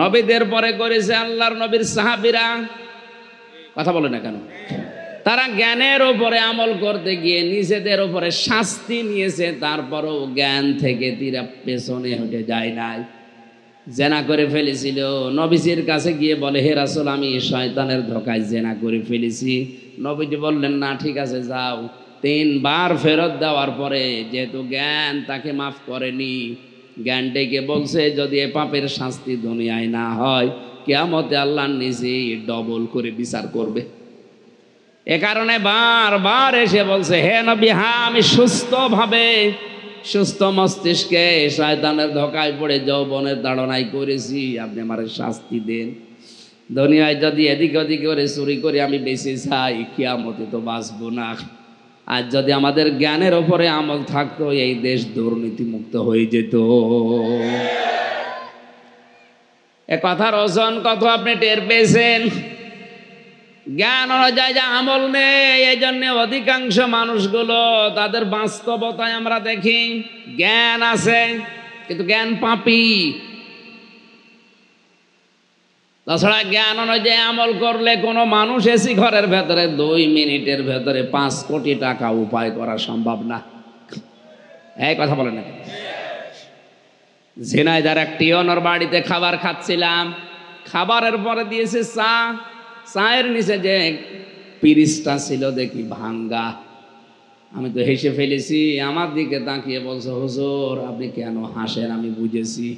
নবীদের পরে করেছে আল্লাহর নবীর সাহাবীরা। কথা বলে না কেন? তারা জ্ঞানের উপরে আমল করতে গিয়ে নিজেদের উপরে শাস্তি নিয়েছে, তারপরও জ্ঞান থেকে তীরা পেছনে হটে যায় নাই। জেনা করে ফেলেছিল, নবীজির কাছে গিয়ে বলে, হে রাসূল, আমি শয়তানের ধোকায় জেনা করে ফেলেছি। নবীজি বললেন, না ঠিক আছে যাও। 3 বার ফেরত দেওয়ার পরে যেহেতু জ্ঞান তাকে মাফ করেনি, জ্ঞান ডেকে বলছে যদি এ পাপের শাস্তি দুনিয়ায় না হয়, কিয়ামতে আল্লাহ নিজেই ডবল করে বিচার করবে। এ কারণে বারবার এসে বলছে, হে নবী, হ্যাঁ আমি সুস্থভাবে, সুস্থ মস্তিষ্কে শয়তানের ধোকায় পড়ে যৌবনের তাড়নায় করেছি, আপনি আমার শাস্তি দেন। দুনিয়ায় যদি এদিক ওদিক করে চুরি করে আমি বেঁচে যাই, কিয়ামতে তো বাঁচবো না। আর যদি আমাদের জ্ঞানের ওপরে আমল থাকতো, এই দেশ দুর্নীতিমুক্ত হয়ে যেত। এ কথার ওজন কত আপনি টের পেয়েছেন? জ্ঞান অনুযায়ী যে আমল নেই, এই জন্য অধিকাংশ মানুষগুলো তাদের বাস্তবতায় আমরা দেখি জ্ঞান আছে কিন্তু জ্ঞান পাপী। তাছাড়া জ্ঞান অনুযায়ী আমল করলে কোনো মানুষ এসি ঘরের ভেতরে 2 মিনিটের ভেতরে 5 কোটি টাকা উপায় করা সম্ভব না। এই কথা বলেন না। ঝিনাইদার একটি ওনার বাড়িতে খাবার খাচ্ছিলাম, খাবারের পরে দিয়েছে চা, চায়ের নিচে যে পিরিচটা ছিল দেখি ভাঙ্গা। আমি তো হেসে ফেলেছি, আমার দিকে তাকিয়ে বলছে, হুজুর আপনি কেন হাসেন? আমি বুঝেছি,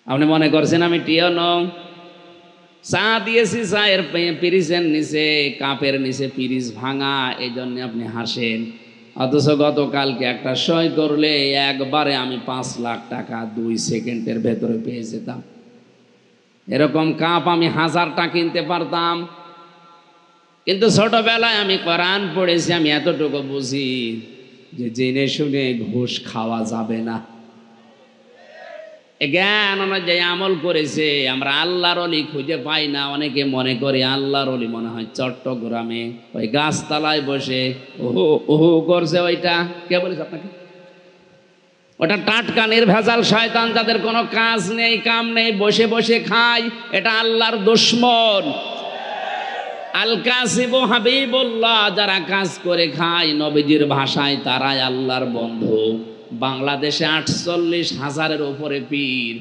আপনি মনে করছেন আমি টিয়া নং। চা দিয়েছি, চায়ের পিরিচের নিচে, কাপের নিচে পিরিচ ভাঙা, এই জন্য আপনি হাসেন। অথচ গতকালকে একটা সই করলে একবারে আমি 5 লাখ টাকা 2 সেকেন্ডের ভেতরে পেয়ে যেতাম। এরকম কাপ আমি 1000টা কিনতে পারতাম। কিন্তু ছোটবেলায় আমি কোরআন পড়েছি, আমি এতটুকু বুঝি যে জেনে শুনে ঘুষ খাওয়া যাবে না। জ্ঞান অনুযায়ী আমল করেছে। আমরা আল্লাহর অলি খুঁজে পাই না। অনেকে মনে করে আল্লাহর অলি মনে হয় চট্টগ্রামে ওই গাছতলায় বসে ওহো ওহো করছে। ওইটা কে বলেছে আপনাকে? ওটা টাটকা নির্ভেজাল শয়তান, যাদের কোনো কাজ নেই কাম নেই, বসে বসে খায়। এটা আল্লাহর দুশমন। আল কাসিবু হাবিবুল্লাহ, যারা কাজ করে খায় নবীজির ভাষায় তারাই আল্লাহর বন্ধু। বাংলাদেশে 48,000-এর উপরে পীর।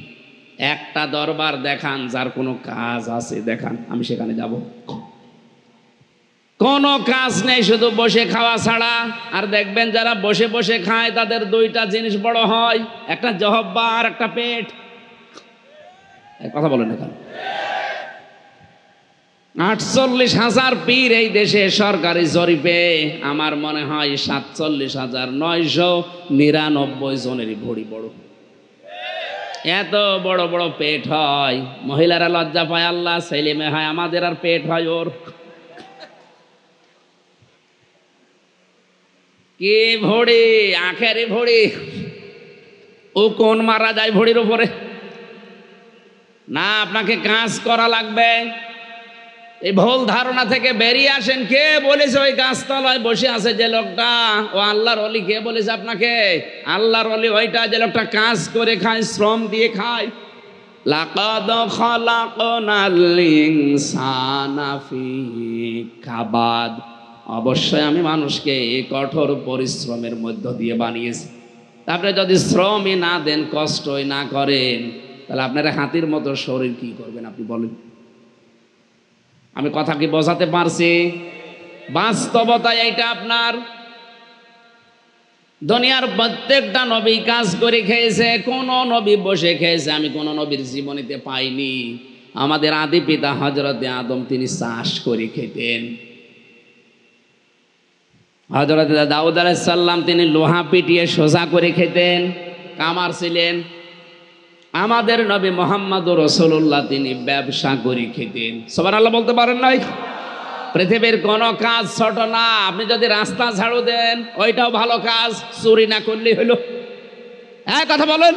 একটা দরবার দেখান যার কোনো কাজ আছে, দেখান, আমি সেখানে যাব। কোনো কাজ নেই, শুধু বসে খাওয়া ছাড়া। আর দেখবেন যারা বসে বসে খায় তাদের 2টা জিনিস বড় হয়, একটা জহব্বা আর একটা পেট। কথা বলেন না কেন? 48,000 পীর এই দেশে সরকারি জরিপে আমার মনে হয় 47,999 জনেরই ভরি বড়। এত বড় বড় পেট হয়, মহিলারা লজ্জা পায় আল্লাহ, ছেলে মেয়ে হয় আমাদের, আর পেট হয় ওর। কি ভড়ি, আখেরি ভড়ি। ও কোন মারা যায় ভড়ির উপরে? না, আপনাকে কাজ করা লাগবে। এই ভুল ধারণা থেকে বেরিয়ে আসেন। কে বলেছে ওই গাছতলায় বসে আছে যে লোকটা ও আল্লাহর ওলি? কে বলেছে আপনাকে? আল্লাহর ওলি ওইটা যে লোকটা কাজ করে খায়, শ্রম দিয়ে খায়। লাকাদ খালাকনাল ইনসানা ফি কাবাদ, অবশ্যই আমি মানুষকে কঠোর পরিশ্রমের মধ্য দিয়ে বানিয়েছি। আপনি যদি শ্রমই না দেন, কষ্টই না করেন, তাহলে আপনার হাতির মতো শরীর কি করবেন আপনি বলেন? আমি কথা কি বোঝাতে পারছি? বাস্তবতা এইটা। আপনার দুনিয়ার প্রত্যেকটা নবী কাজ করে খেয়েছে, কোন নবী বসে খেয়েছে আমি কোন নবীর জীবনীতে পাইনি। আমাদের আদি পিতা হযরতে আদম, তিনি চাষ করে খেতেন। হযরতে দাউদ আলাইহিস সালাম, তিনি লোহা পিটিয়ে সোজা করে খেতেন, কামার ছিলেন। আমাদের নবী মুহাম্মদুর রাসূলুল্লাহ, তিনি ব্যবসা করে খেতেন। সুবহানাল্লাহ বলতে পারেন নাই? পৃথিবীর কোনো কাজ ছোট না। আপনি যদি রাস্তা ঝাড়ু দেন, ওইটাও ভালো কাজ, চুরি না করলেই হলো। হ্যাঁ, কথা বলেন।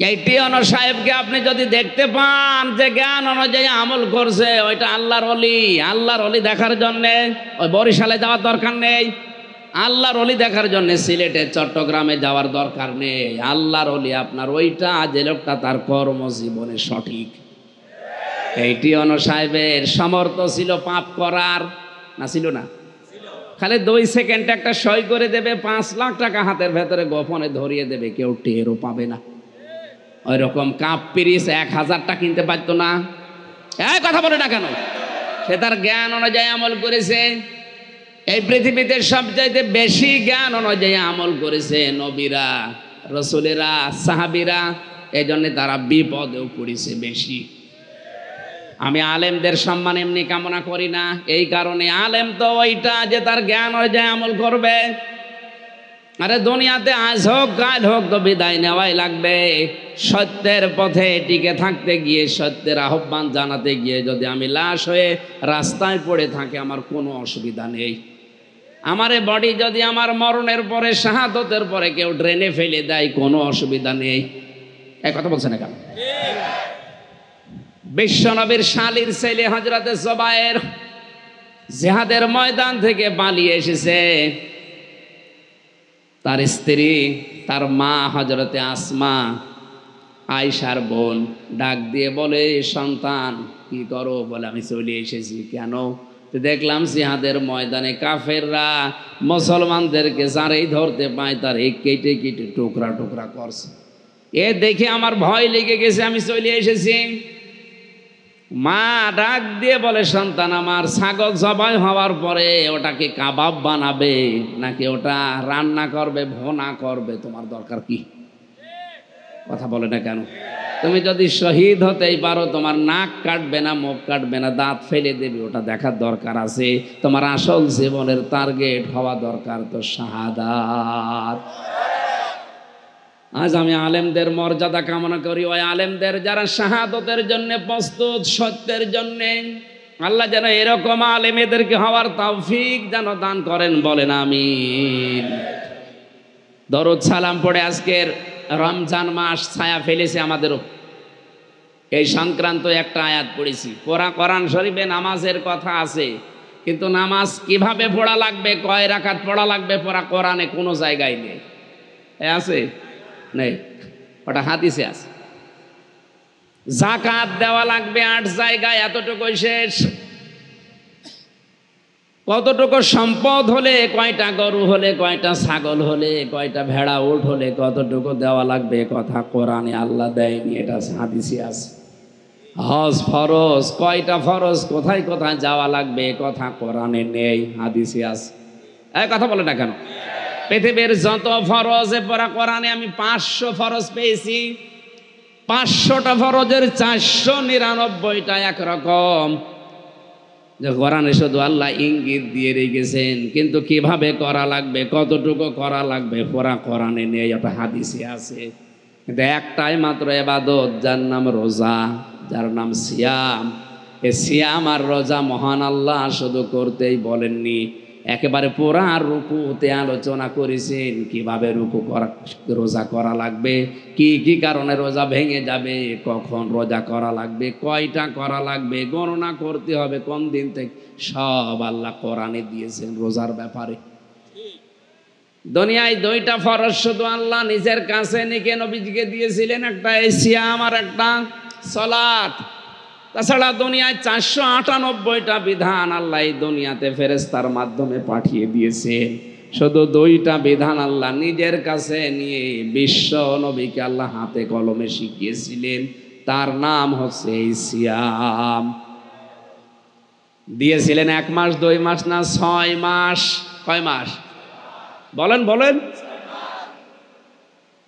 এই টিয়ানো সাহেবকে আপনি যদি দেখতে পান যে জ্ঞান অনুযায়ী আমল করছে, ওইটা আল্লাহর ওলি। আল্লাহর ওলি দেখার জন্যে ওই বরিশালে যাওয়ার দরকার নেই। আল্লাহর ওলি দেখার জন্য সিলেটে চট্টগ্রামে যাওয়ার দরকার নেই। আল্লাহর ওলি আপনার ওইটা, যে লোকটা তার কর্মজীবনে সঠিক। এই টিয়ানো সাহেবের সামর্থ্য ছিল পাপ করার, না ছিল না? খালি 2 সেকেন্ড একটা সই করে দেবে, 5 লাখ টাকা হাতের ভেতরে গোপনে ধরিয়ে দেবে, কেউ টেরও পাবে না। ওই রকম কাপ পিরিচ 1000টা কিনতে পারতো না। কথা বলে না কেন? সে তার জ্ঞান অনুযায়ী আমল করেছে। এই পৃথিবীতে সবচাইতে বেশি জ্ঞান অনুযায়ী আমল করেছে নবীরা, রসুলেরা, সাহাবীরা। এই জন্য তারা বিপদেও পড়েছে বেশি। আমি আলেমদের সম্মান এমনি কামনা করি না, এই কারণে আলেম তো ওইটা যে তার জ্ঞান অনুযায়ী আমল করবে। আরে দুনিয়াতে আজ হোক কাল হোক তো বিদায় নেওয়াই লাগবে। সত্যের পথে টিকে থাকতে গিয়ে, সত্যের আহ্বান জানাতে গিয়ে যদি আমি লাশ হয়ে রাস্তায় পড়ে থাকি, আমার কোনো অসুবিধা নেই। আমার বডি যদি আমার মরণের পরে, শাহাদতের পরে কেউ ড্রেনে ফেলে দেয়, কোনো অসুবিধা নেই। এই কথা বলছে না কেন? বিশ্বনবীর শালীর ছেলে হযরতে জুবায়ের জিহাদের ময়দান থেকে পালিয়ে এসেছে। তার স্ত্রী, তার মা হযরতে আসমা, আয়েশার বোন, ডাক দিয়ে বলে, সন্তান কি করো? বলে আমি চলে এসেছি। কেন? তো দেখলাম জিহাদের ময়দানে কাফেররা মুসলমানদেরকে যারাই ধরতে পায় তার কেটে কেটে টুকরা টুকরা করছে। এ দেখে আমার ভয় লেগে গেছে, আমি চলে এসেছি। মা ডাক দিয়ে বলে, সন্তান আমার, ছাগল জবাই হওয়ার পরে ওটাকে কাবাব বানাবে নাকি ওটা রান্না করবে, ভোনা করবে, তোমার দরকার কি? কথা বলে না কেন? তুমি যদি শহীদ হতেই পারো, তোমার নাক কাটবে না, মুখ কাটবে না, দাঁত ফেলে দেবে, ওটা দেখার দরকার আছে। তোমার আসল জীবনের টার্গেট হওয়া দরকার তো শাহাদাত। আজ আমি আলেমদের মর্যাদা কামনা করি, ওই আলেমদের যারা শাহাদতের জন্য প্রস্তুত, সত্যের জন্য। আল্লাহ যেন এরকম আলেম এদেরকে হওয়ার তৌফিক যেন দান করেন, বলেন আমিন। দরুদ সালাম পড়ে আজকের রমজান মাস ছায়া ফেলেছে আমাদেরও। এই সংক্রান্ত একটা আয়াত পড়েছি। কোরআন শরীফে নামাজের কথা আছে, কিন্তু নামাজ কিভাবে পড়া লাগবে, কয় রাকাত পড়া লাগবে, কোরআনে কোনো জায়গায় নেই। আছে? নেই, ওটা হাদিসে আছে। যাকাত দেওয়া লাগবে 8 জায়গায়, এতটুকুই শেষ। কতটুকু সম্পদ হলে, কয়টা গরু হলে, কয়টা ছাগল হলে, কয়টা ভেড়া উট হলে কতটুকু দেওয়া লাগবে, কথা কোরআনে আল্লাহ দেয়নি, এটা হাদিসে আছে। হজ ফরজ, কয়টা ফরজ, কোথায় কোথায় যাওয়া লাগবে, কথা কোরআনে নেই, হাদিসে আছে। এই কথা বলে না কেন? পৃথিবীর যত ফরজে পড়া কোরআনে আমি 500 ফরজ পেয়েছি। 500টা ফরজের 499টা একরকম। যে কোরআনে শুধু আল্লাহ ইঙ্গিত দিয়ে রেখেছেন, কিন্তু কিভাবে করা লাগবে, কতটুকু করা লাগবে, পুরা কোরআনে নেই, ওটা হাদিসে আছে। কিন্তু একটাই মাত্র ইবাদত, যার নাম রোজা, যার নাম সিয়াম। এই সিয়াম আর রোজা মহান আল্লাহ শুধু করতেই বলেননি, একেবারে পুরা রুকুতে আলোচনা করেছেন কিভাবে রুকু করা, রোজা করা লাগবে, কি কি কারণে রোজা ভেঙে যাবে, কখন রোজা করা লাগবে, কয়টা করা লাগবে, গণনা করতে হবে কোন দিন থেকে, সব আল্লাহ কোরআনে দিয়েছেন রোজার ব্যাপারে। দুনিয়ায় 2টা ফরজ শুধু আল্লাহ নিজের কাছে নিকে নবীজিকে দিয়েছিলেন, একটা সিয়াম আর একটা সালাত। তাছাড়া দুনিয়ায় 498টা বিধান আল্লাহ এই দুনিয়াতে ফেরেশতার মাধ্যমে পাঠিয়ে দিয়েছে। শুধু 2টা বিধান আল্লাহ নিজের কাছে নিয়ে বিশ্ব নবীকে আল্লাহ হাতে কলমে শিখিয়েছিলেন, তার নাম হচ্ছে এই সিয়াম। দিয়েছিলেন 1 মাস, 2 মাস না 6 মাস? কয় মাস বলেন বলেন?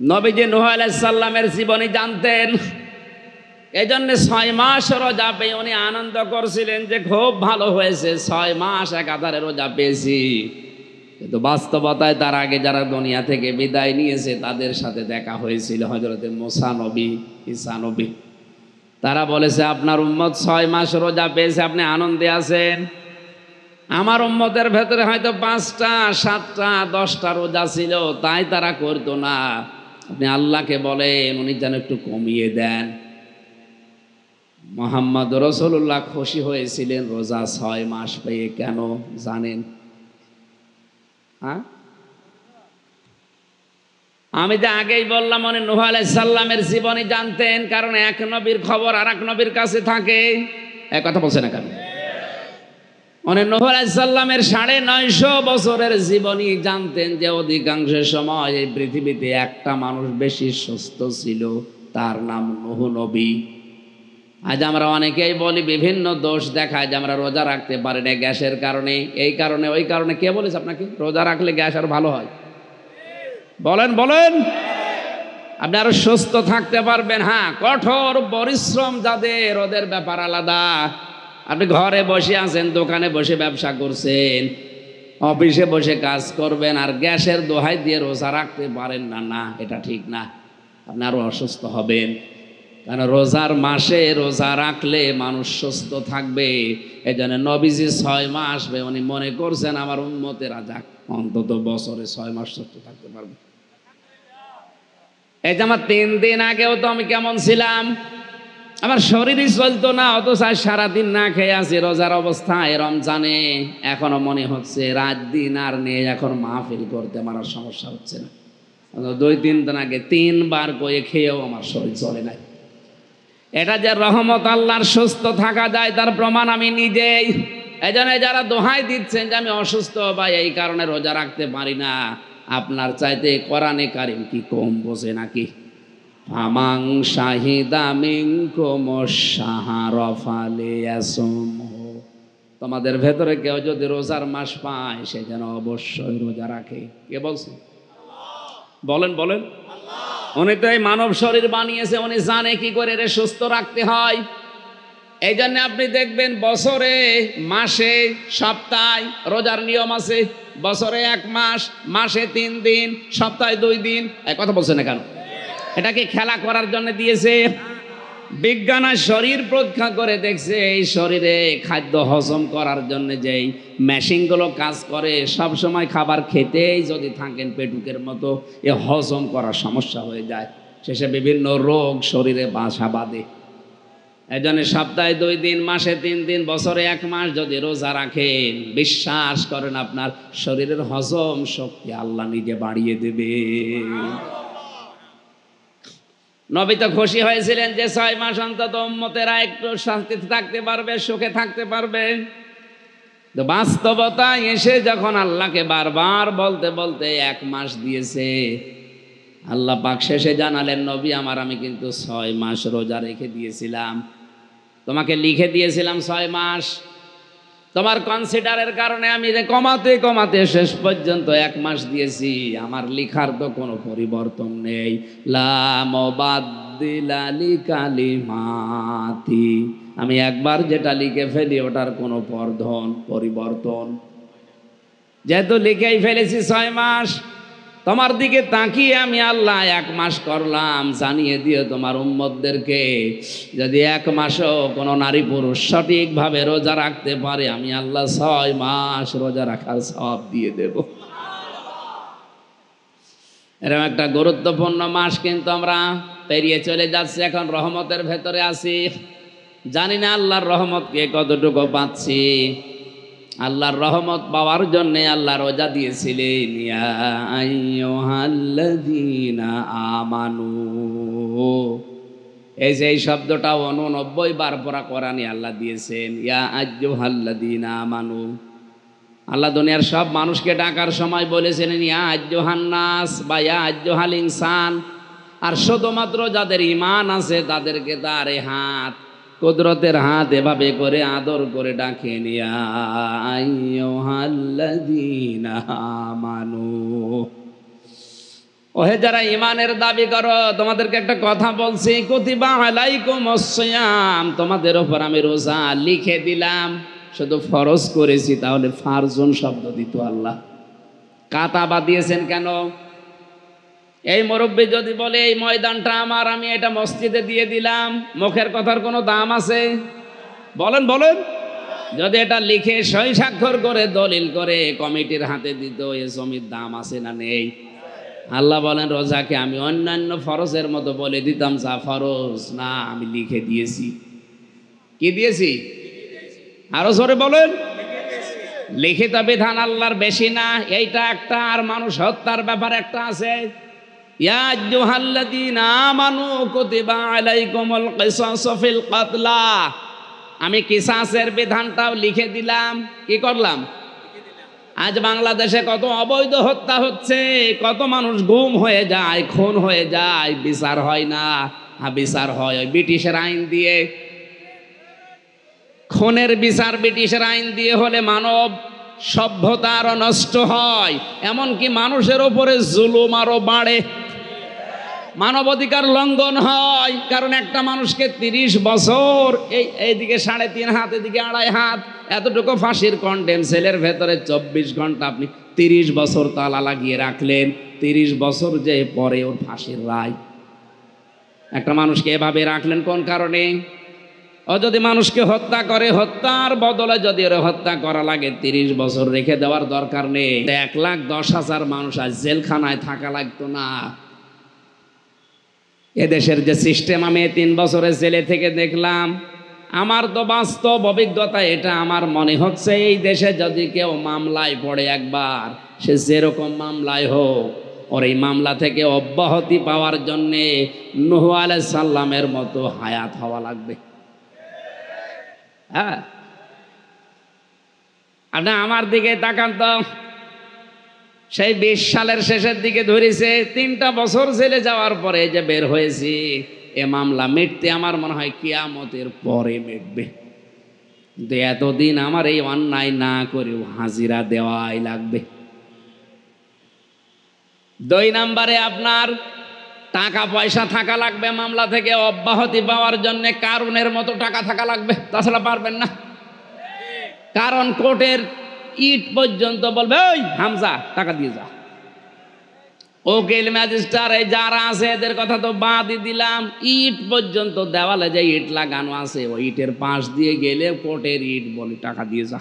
নবীজি নূহ আলাইহিস সালামের জীবনী জানতেন, এই জন্য 6 মাস রোজা পেয়ে উনি আনন্দ করছিলেন যে খুব ভালো হয়েছে, 6 মাস একাধারে রোজা পেয়েছি। কিন্তু বাস্তবতায় তার আগে যারা দুনিয়া থেকে বিদায় নিয়েছে তাদের সাথে দেখা হয়েছিল, হযরতে মুসা নবী, ঈসা নবী। তারা বলেছে, আপনার উম্মত 6 মাস রোজা পেয়েছে, আপনি আনন্দে আছেন। আমার উম্মতের ভেতরে হয়তো 5টা, 7টা, 10টা রোজা ছিল, তাই তারা করতো না। আপনি আল্লাহকে বলেন উনি যেন একটু কমিয়ে দেন। মুহাম্মদ রাসূলুল্লাহ খুশি হয়েছিলেন রোজা 6 মাস পেয়ে। কেন জানেন? আমি যে আগেই বললাম, উনি নূহ আলাইহিস সালামের জীবনী জানতেন, কারণ এক নবীর খবর আর এক নবীর কাছে থাকে। এক কথা বলছে না কেন? উনি নূহ আলাইহিস সালামের 950 বছরের জীবনী জানতেন, যে অধিকাংশ সময় এই পৃথিবীতে একটা মানুষ বেশি সুস্থ ছিল, তার নাম নূহ নবী। আজ আমরা অনেকেই বলি, বিভিন্ন দোষ দেখায় যে আমরা রোজা রাখতে পারি না গ্যাসের কারণে, এই কারণে, ওই কারণে। কে বলেছে আপনাকে রোজা রাখলে গ্যাস আর ভালো হয়? বলেন বলেন? আপনি আরো সুস্থ থাকতে পারবেন। হ্যাঁ, কঠোর পরিশ্রম যাদের, ওদের ব্যাপার আলাদা। আপনি ঘরে বসে আছেন, দোকানে বসে ব্যবসা করছেন, অফিসে বসে কাজ করবেন, আর গ্যাসের দোহাই দিয়ে রোজা রাখতে পারেন না, না, এটা ঠিক না। আপনি আরো অসুস্থ হবেন। কারণ রোজার মাসে রোজা রাখলে মানুষ সুস্থ থাকবে। এই জন্য নবীজি 6 মাস উনি মনে করছেন আমার উম্মতেরা যাক অন্তত বছরে 6 মাস সুস্থ থাকতে পারবে। এই যে আমার 3 দিন আগেও তো আমি কেমন ছিলাম, আমার শরীরই চলতো না, অথচ সারাদিন না খেয়ে আছি রোজার অবস্থায় রমজানে। এখনো মনে হচ্ছে রাত দিন আর নেই, এখন মাহফিল করতে আমার আর সমস্যা হচ্ছে না। 2-3 দিন আগে 3 বার করে খেয়েও আমার শরীর চলে নাই। এটা যে রহমত আল্লাহর, সুস্থ থাকা যায়, তার প্রমাণ আমি নিজেই। এই জন্য যারা দোহাই দিচ্ছেন যে আমি অসুস্থ বা এই কারণে রোজা রাখতে পারি না, আপনার চাইতে কোরআনে কারিম কি কম বোঝে নাকি? ফামাং শাহিদা মিনকুমুশ শাহরা ফালিয়াসুমহু, তোমাদের ভেতরে কেউ যদি রোজার মাস পায় সে যেন অবশ্যই রোজা রাখে। কে বলছে? বলেন বলেন। উনি তো এই মানব শরীর বানিয়েছে, উনি জানে কি করে এর সুস্থ রাখতে হয়। এই জন্য আপনি দেখবেন বছরে, মাসে, সপ্তাহে রোজার নিয়ম আছে। বছরে 1 মাস, মাসে 3 দিন, সপ্তাহে 2 দিন। এই কথা বলছেন না কেন? এটা কি খেলা করার জন্য দিয়েছে? বিজ্ঞান আর শরীর পরীক্ষা করে দেখছে এই শরীরে খাদ্য হজম করার জন্য যেই মেশিনগুলো কাজ করে, সব সময় খাবার খেতেই যদি থাকেন পেটুকের মতো, এ হজম করার সমস্যা হয়ে যায়, শেষে বিভিন্ন রোগ শরীরে বাসা বাঁধে। এই জন্য সপ্তাহে 2 দিন, মাসে 3 দিন, বছরে 1 মাস যদি রোজা রাখেন, বিশ্বাস করেন আপনার শরীরের হজম শক্তি আল্লাহ নিজে বাড়িয়ে দেবে। নবী তো খুশি হয়েছিলেন যে 6 মাস অন্তত উম্মতেরা একটু শান্তিতে থাকতে পারবে, সুখে থাকতে পারবে। তো বাস্তবতায় এসে যখন আল্লাহকে বারবার বলতে বলতে 1 মাস দিয়েছে, আল্লাহ পাক শেষে জানালেন, নবী আমার, আমি কিন্তু 6 মাস রোজা রেখে দিয়েছিলাম, তোমাকে লিখে দিয়েছিলাম 6 মাস। তোমার কনসিডারের কারণে আমি কমাতে কমাতে শেষ পর্যন্ত 1 মাস দিয়েছি। আমার লিখার তো কোনো পরিবর্তন নেই। লা মুবাদদিলা লিকালিমাতি, আমি একবার যেটা লিখে ফেলি ওটার কোনো পরিবর্তন, যেহেতু লিখেই ফেলেছি 6 মাস, তোমার দিকে তাকিয়ে আমি আল্লাহ 1 মাস করলাম। জানিয়ে দিও তোমার উম্মতদেরকে, যদি 1 মাসও কোনো নারী পুরুষ সঠিকভাবে রোজা রাখতে পারে, আমি আল্লাহ 6 মাস রোজা রাখার সওয়াব দিয়ে দেব। এরকম একটা গুরুত্বপূর্ণ মাস কিন্তু আমরা পেরিয়ে চলে যাচ্ছি, এখন রহমতের ভেতরে আছি। জানি না আল্লাহর রহমতকে কতটুকু পাচ্ছি। আল্লাহর রহমত পাওয়ার জন্য আল্লাহ রোজা দিয়েছিলেন। ইয়া আইয়ুহাল্লাযীনা আমানু, এই যে এই শব্দটা 89 বার পড়া কোরআনে আল্লাহ দিয়েছেন। ইয়া আইয়ুহাল্লাযীনা আমানু, আল্লাহ দুনিয়ার সব মানুষকে ডাকার সময় বলেছিলেন ইয়া আইয়ুহান নাস বা ইয়া আইয়ুহাল ইনসান। আর শুধুমাত্র যাদের ঈমান আছে তাদেরকে তার হাত, কুদরতের হাত এভাবে করে আদর করে ডাকেন, ইয়া আইয়ুহাল্লাযীনা আমানু, ওহে যারা ঈমানের দাবি করো, তোমাদেরকে একটা কথা বলছি, কুতিবা আলাইকুমুস সিয়াম, তোমাদের উপর আমি রোজা লিখে দিলাম, শুধু ফরজ করেছি। তাহলে ফারজুন শব্দ দিত আল্লাহ, কাতাবা দিয়েছেন কেন? এই মুরব্বী যদি বলে এই ময়দানটা আমার, আমি এটা মসজিদে দিয়ে দিলাম, মুখের কথার কোনো দাম আছে? বলেন বলেন। যদি এটা লিখে সই স্বাক্ষর করে দলিল করে কমিটির হাতে দিত, এ জমির দাম আছে না নেই? আল্লাহ বলেন রোজাকে আমি অন্যান্য ফরজের মতো বলে দিতাম, যা ফরজ না আমি লিখে দিয়েছি। কি দিয়েছি? আরো জোরে বলেন। লিখিত বিধান আল্লাহর বেশি না? এইটা একটা, আর মানুষ হত্যার ব্যাপার একটা আছে। ইয়া আইয়ুহাল্লাযীনা আমানু কুতিবা আলাইকুমুল কিসাসু ফিল কাতলা, আমি কিসাসের বিধানটাও লিখে দিলাম। কি করলাম? আজ বাংলাদেশে কত অবৈধ হত্যা হচ্ছে, কত মানুষ গুম হয়ে যায়, খুন হয়ে যায়, বিচার হয় না। বিচার হয় ওই ব্রিটিশের আইন দিয়ে। খুনের বিচার ব্রিটিশের আইন দিয়ে হলে মানব সভ্যতা আরো নষ্ট হয়, এমনকি মানুষের উপরে জুলুম আরো বাড়ে, মানবাধিকার লঙ্ঘন হয়। কারণ একটা মানুষকে 30 বছর, এইদিকে 3.5 হাত, এদিকে 2.5 হাত, এতটুকু ফাঁসির কন্ডেম সেলের ভেতরে 24 ঘন্টা আপনি 30 বছর তালা লাগিয়ে রাখলেন। 30 বছর যে পরে ওর ফাঁসির রায়। একটা মানুষকে এভাবে রাখলেন কোন কারণে? ও যদি মানুষকে হত্যা করে, হত্যার বদলে যদি ওরা হত্যা করা লাগে, 30 বছর রেখে দেওয়ার দরকার নেই। 1,10,000 মানুষ আজ জেলখানায় থাকা লাগতো না। এদেশের যে সিস্টেম আমি 3 বছরের জেলে থেকে দেখলাম, আমার তো বাস্তব অভিজ্ঞতা এটা। আমার মনে হচ্ছে এই দেশে যদি কেউ মামলায় পড়ে একবার, সে যেরকম মামলায় হোক, ওর এই মামলা থেকে অব্যাহতি পাওয়ার জন্যে নূহ আলাইহিস সালামের মতো হায়াত হওয়া লাগবে। হ্যাঁ, আপনি আমার দিকে তাকান তো, সেই 20 সালের শেষের দিকে ধরেছে, 3টা বছর জেলে যাওয়ার পরে যে বের হয়েছি, এ মামলা মিটতে আমার মনে হয় কিয়ামতের পরে মিটবে। কিন্তু এতদিন আমার এই অন্যায় না করেও হাজিরা দেওয়াই লাগবে। 2 নম্বরে আপনার টাকা পয়সা থাকা লাগবে, মামলা থেকে অব্যাহতি পাওয়ার জন্য কারণের মতো টাকা থাকা লাগবে, তাছাড়া পারবেন না। কারণ কোর্টের ইট পর্যন্ত বলবে, ওই হামজা টাকা দিয়ে যা। উকিল ম্যাজিস্ট্রেট এই যারা আছে এদের কথা তো বাদই দিলাম, ইট পর্যন্ত দেওয়ালে যে ইট লাগানো আছে ওই ইটের পাশ দিয়ে গেলে কোর্টের ইট বলে টাকা দিয়ে যা।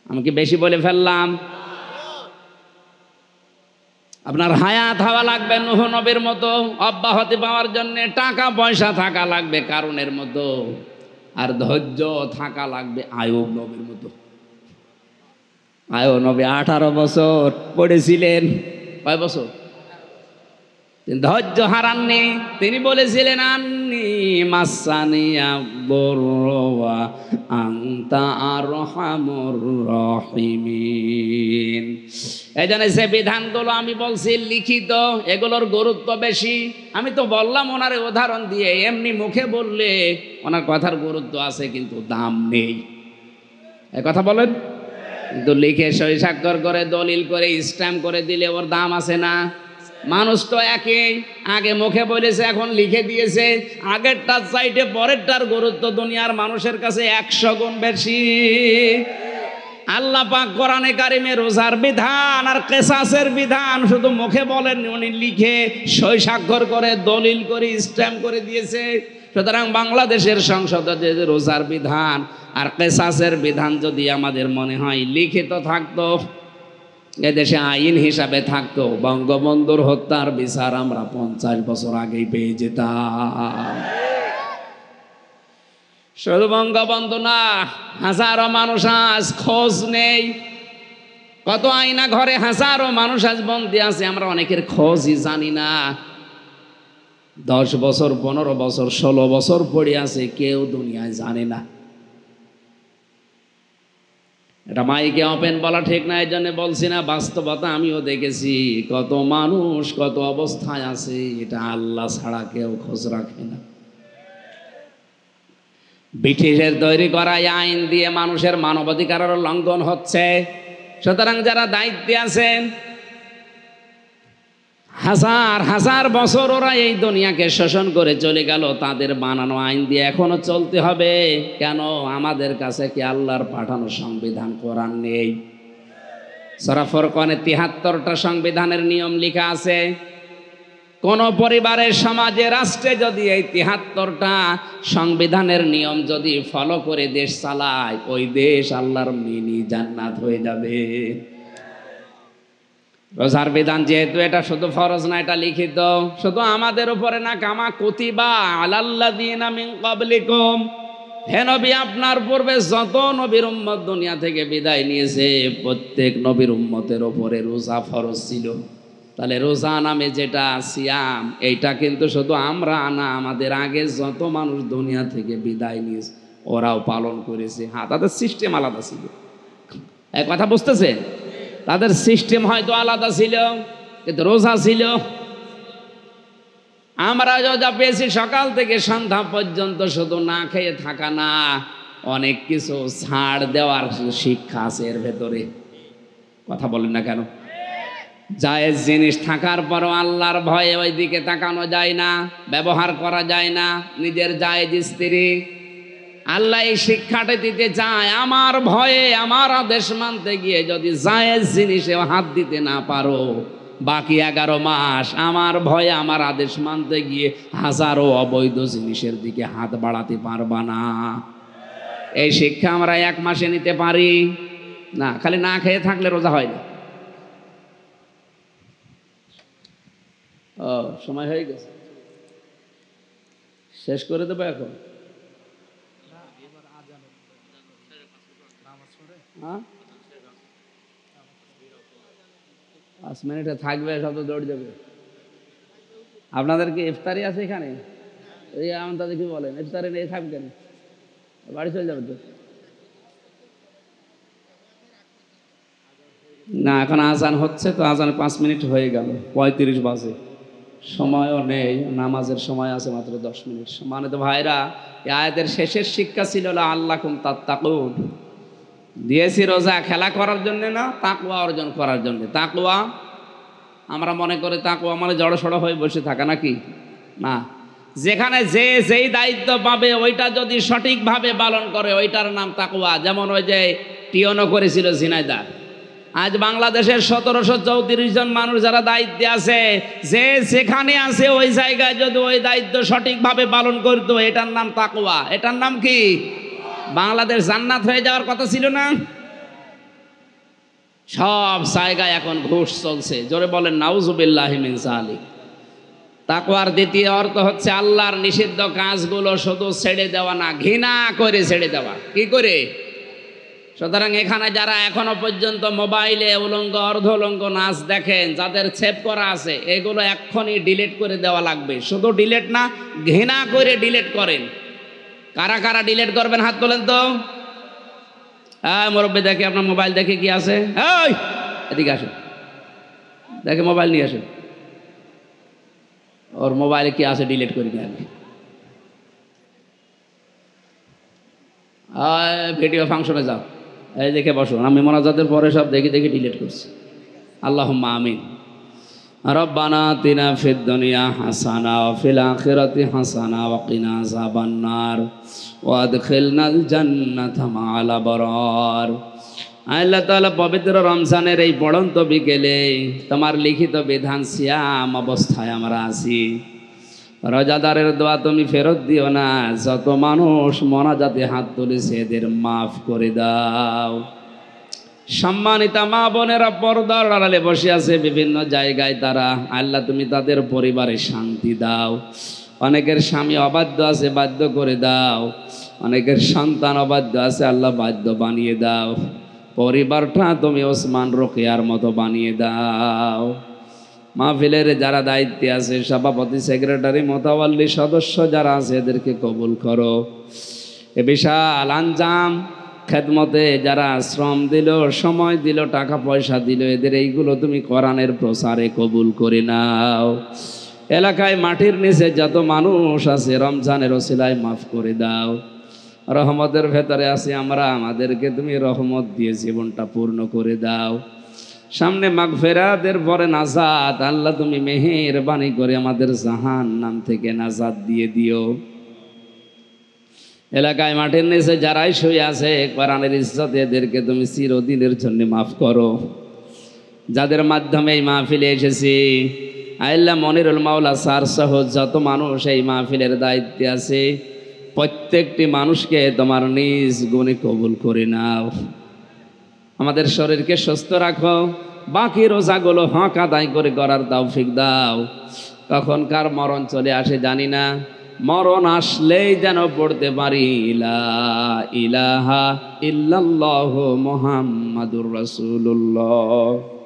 আমি কি বেশি বলে ফেললাম? আপনার হায়াত হওয়া লাগবে নূহ নবীর মতো, অব্যাহতি পাওয়ার জন্য টাকা পয়সা থাকা লাগবে কারণের মতো, আর ধৈর্য থাকা লাগবে আয়ুব নবীর মতো। আয়ুব নবী 18 বছর পড়েছিলেন। কয় বছর? ধৈর্য হারাননি। তিনি বলেছিলেন, আন্নি মাসানিয়া বরওয়া আনতা আরহামুর রাহিমিন। এই জন্য যে বিধানগুলো আমি বলছি লিখিত, এগুলোর গুরুত্ব বেশি। আমি তো বললাম ওনার উদাহরণ দিয়ে, এমনি মুখে বললে ওনার কথার গুরুত্ব আছে কিন্তু দাম নেই। এ কথা বলেন। কিন্তু লিখে সই স্বাক্ষর করে দলিল করে স্ট্যাম্প করে দিলে ওর দাম আছে না? মানুষ তো একই, আগে মুখে বলেছে এখন লিখে দিয়েছে, আগেরটার চাইতে পরেরটার গুরুত্ব দুনিয়ার মানুষের কাছে 100 গুণ বেশি। আল্লাহ পাক কোরআনে কারিমে রোজার বিধান আর কিসাসের বিধান শুধু মুখে বলেন, উনি লিখে সই স্বাক্ষর করে দলিল করে স্ট্যাম্প করে দিয়েছে। সুতরাং বাংলাদেশের সংসদে যে রোজার বিধান আর কিসাসের বিধান যদি আমাদের মনে হয় লিখিত থাকতো, এদেশে আইন হিসাবে থাকতো, বঙ্গবন্ধুর হত্যার বিচার আমরা 50 বছর আগেই পেয়ে যেতাম। শুধু বঙ্গবন্ধু না, হাজারো মানুষ আজ খোঁজ নেই। কত আয়না ঘরে হাজারো মানুষ আজ বন্দী আছে, আমরা অনেকের খোঁজই জানি না। 10 বছর 15 বছর 16 বছর পড়ে আছে, কেউ দুনিয়ায় জানে না। এটা মাইকে ওপেন বলা ঠিক না, এই জন্য বলছি না, বাস্তবতা আমিও দেখেছি। কত মানুষ কত অবস্থায় আছে, এটা আল্লাহ ছাড়া কেউ খোঁজ রাখে না। ব্রিটিশের তৈরি করা আইন দিয়ে মানুষের মানবাধিকারের লঙ্ঘন হচ্ছে। সুতরাং যারা দায়িত্বে আছেন, হাজার হাজার বছর ওরা এই দুনিয়াকে শোষণ করে চলে গেল, তাদের বানানো আইন দিয়ে এখনো চলতে হবে কেন? আমাদের কাছে কি আল্লাহর পাঠানো সংবিধান কোরআন নেই? সূরা ফুরকানে 73টা সংবিধানের নিয়ম লেখা আছে। কোন পরিবারের, সমাজে, রাষ্ট্রে যদি এই 73টা সংবিধানের নিয়ম যদি ফলো করে দেশ চালায়, ওই দেশ আল্লাহর মিনি জান্নাত হয়ে যাবে। রোজার বিধান যেহেতু এটা শুধু ফরজ না, এটা লিখিত, শুধু আমাদের উপরে না, কামা কুতিবা আলাল্লাযিনা মিন ক্বাবলিকুম, হে নবী আপনার পূর্বে যত নবীর উম্মত দুনিয়া থেকে বিদায় নিয়েছে, প্রত্যেক নবীর উম্মতের উপরে রোজা ফরজ ছিল। তাহলে রোজা নামে যেটা সিয়াম, এইটা কিন্তু শুধু আমরা না, আমাদের আগে যত মানুষ দুনিয়া থেকে বিদায় নিয়েছে ওরাও পালন করেছে। হ্যাঁ, তাদের সিস্টেম আলাদা ছিল। এই কথা বুঝতেছেন? তাদের সিস্টেম হয়তো আলাদা ছিল, কিন্তু রোজা ছিল। আমরা রোজা পেয়েছি সকাল থেকে সন্ধ্যা পর্যন্ত, শুধু না খেয়ে থাকা না, অনেক কিছু ছাড় দেওয়ার শিক্ষা আছে এর ভেতরে। কথা বলেন না কেন? জায়েজ জিনিস থাকার পরও আল্লাহর ভয়ে ওই দিকে তাকানো যায় না, ব্যবহার করা যায় না। নিজের জায়েজ স্ত্রী, আল্লাহ এই শিক্ষাটা দিতে চায়, আমার ভয়ে আমার আদেশ মানতে গিয়ে যদি জায়েজ জিনিসে হাত দিতে না পারো, বাকি 11 মাস আমার ভয়ে আমার আদেশ মানতে গিয়ে হাজারো অবৈধ জিনিসের দিকে হাত বাড়াতে পারবা না। এই শিক্ষা আমরা 1 মাসে নিতে পারি না। খালি না খেয়ে থাকলে রোজা হয় না। ও, সময় হয়ে গেছে, শেষ করে দেবো এখন। হ্যাঁ, 5 মিনিটে থাকবে, সব তো দৌড় যাবে। আপনাদের কি ইফতারি আছে এখানে? এই আমার তাদের কি বলেন, ইফতারি নিয়ে থাকবেন, বাড়ি চলে যাবে তো। না, এখন আজান হচ্ছে তো, আজান 5 মিনিট হয়ে গেল, 35 বাজে, সময়ও নেই, নামাজের সময় আছে মাত্র 10 মিনিট। মানে তো ভাইরা, এই আয়াতের শেষের শিক্ষা ছিল আল্লাকুম তাত্তাকুন, দিয়েছি রোজা খেলা করার জন্য না, তাকওয়া অর্জন করার জন্য। তাকওয়া আমরা মনে করি তাকওয়া মানে জড়সড় হয়ে বসে থাকা, নাকি? না, যেখানে যে যেই দায়িত্ব পাবে ওইটা যদি সঠিকভাবে পালন করে ওইটার নাম তাকওয়া। যেমন ওই যে টিয়নো করেছিল ঝিনাইদার, আজ বাংলাদেশের 1734 জন মানুষ যারা দায়িত্বে আছে, যে যেখানে আছে ওই জায়গায় যদি ওই দায়িত্ব সঠিকভাবে পালন করতো, এটার নাম তাকওয়া। এটার নাম কি? বাংলাদেশ জান্নাত হয়ে যাওয়ার কথা ছিল না? সব জায়গায় এখন ঘুষ চলছে, জোরে বলেন নাউজুবিল্লাহি মিন যালিক। তাকওয়ার দ্বিতীয় অর্থ হচ্ছে আল্লাহর নিষিদ্ধ কাজগুলো শুধু ছেড়ে দেওয়া না, ঘৃণা করে ছেড়ে দেওয়া। কি করে? সুতরাং এখানে যারা এখনো পর্যন্ত মোবাইলে উলঙ্গ অর্ধ উলঙ্গ নাচ দেখেন, যাদের সেভ করা আছে, এগুলো এক্ষুনি ডিলিট করে দেওয়া লাগবে। শুধু ডিলিট না, ঘৃণা করে ডিলিট করেন। কারা কারা ডিলিট করবেন হাত তোলেন তো। হ্যাঁ মুরব্বী, দেখে আপনার মোবাইল দেখে কি আছে, এই এদিকে আসেন, দেখে মোবাইল নিয়ে আসেন, ওর মোবাইলে কি আছে ডিলিট করি না আগে। ভিডিও ফাংশনে যাও, এই দেখে বসো, আমি মোনাজাতের পরে সব দেখে দেখে ডিলিট করছি। আল্লাহুম্মা আমিন। রব্বানা আতিনা ফিদ দুনিয়া হাসানা ওয়া ফিল আখিরাতি হাসানা ওয়া কিনা আযাবান নার ওয়া আদখিলনাল জান্নাতা মা'আল আবরার। আল্লাহ তাআলা, পবিত্র রমজানের এই পড়ন্ত বিকেলে তোমার লিখিত বিধান সিয়াম অবস্থায় আমরা আছি। রোজাদারের দোয়া তুমি ফেরত দিও না। যত মানুষ মোনাজাতে হাত তুলেছে এদের মাফ করে দাও। সম্মানিতা মা বোনেরা পর্দার আড়ালে বসে আছে বিভিন্ন জায়গায়, তারা আল্লাহ তুমি তাদের পরিবারে শান্তি দাও। অনেকের স্বামী অবাধ্য আছে, বাধ্য করে দাও। অনেকের সন্তান অবাধ্য আছে, আল্লাহ বাধ্য বানিয়ে দাও। পরিবারটা তুমি ওসমান রোকেয়ার মতো বানিয়ে দাও। মাহফিলের যারা দায়িত্বে আছে, সভাপতি, সেক্রেটারি, মোতাওয়াল্লি, সদস্য যারা আছে, এদেরকে কবুল করো। এ বিশাল আঞ্জাম খেদমতে যারা শ্রম দিল, সময় দিল, টাকা পয়সা দিল, এদের এইগুলো তুমি কোরআনের প্রচারে কবুল করে নাও। এলাকায় মাটির নিচে যত মানুষ আছে রমজানের ওসিলায় মাফ করে দাও। রহমতের ভেতরে আছি আমরা, আমাদেরকে তুমি রহমত দিয়ে জীবনটা পূর্ণ করে দাও। সামনে মাগফিরাতের পরে নাজাত, আল্লাহ তুমি মেহেরবানি করে আমাদের জাহান্নাম থেকে নাজাত দিয়ে দিও। এলাকায় মাটির নিচে যারাই শুয়ে আছে কোরআনের ইজ্জতে এদেরকে তুমি চিরদিনের জন্য মাফ করো। যাদের মাধ্যমে এই মাহফিলে এসেছি, আল্লাহ মনিরুল মাওলা স্যার সহ যত মানুষ এই মাহফিলের দায়িত্বে আছে, প্রত্যেকটি মানুষকে তোমার নিজ গুণে কবুল করে নাও। আমাদের শরীরকে সুস্থ রাখো, বাকি রোজাগুলো হক আদায় করে করার তৌফিক দাও। কখন কার মরণ চলে আসে জানি না, মরণ আসলেই যেন পড়তে পারি লা ইলাহা ইল্লাল্লাহু মুহাম্মাদুর রাসূলুল্লাহ।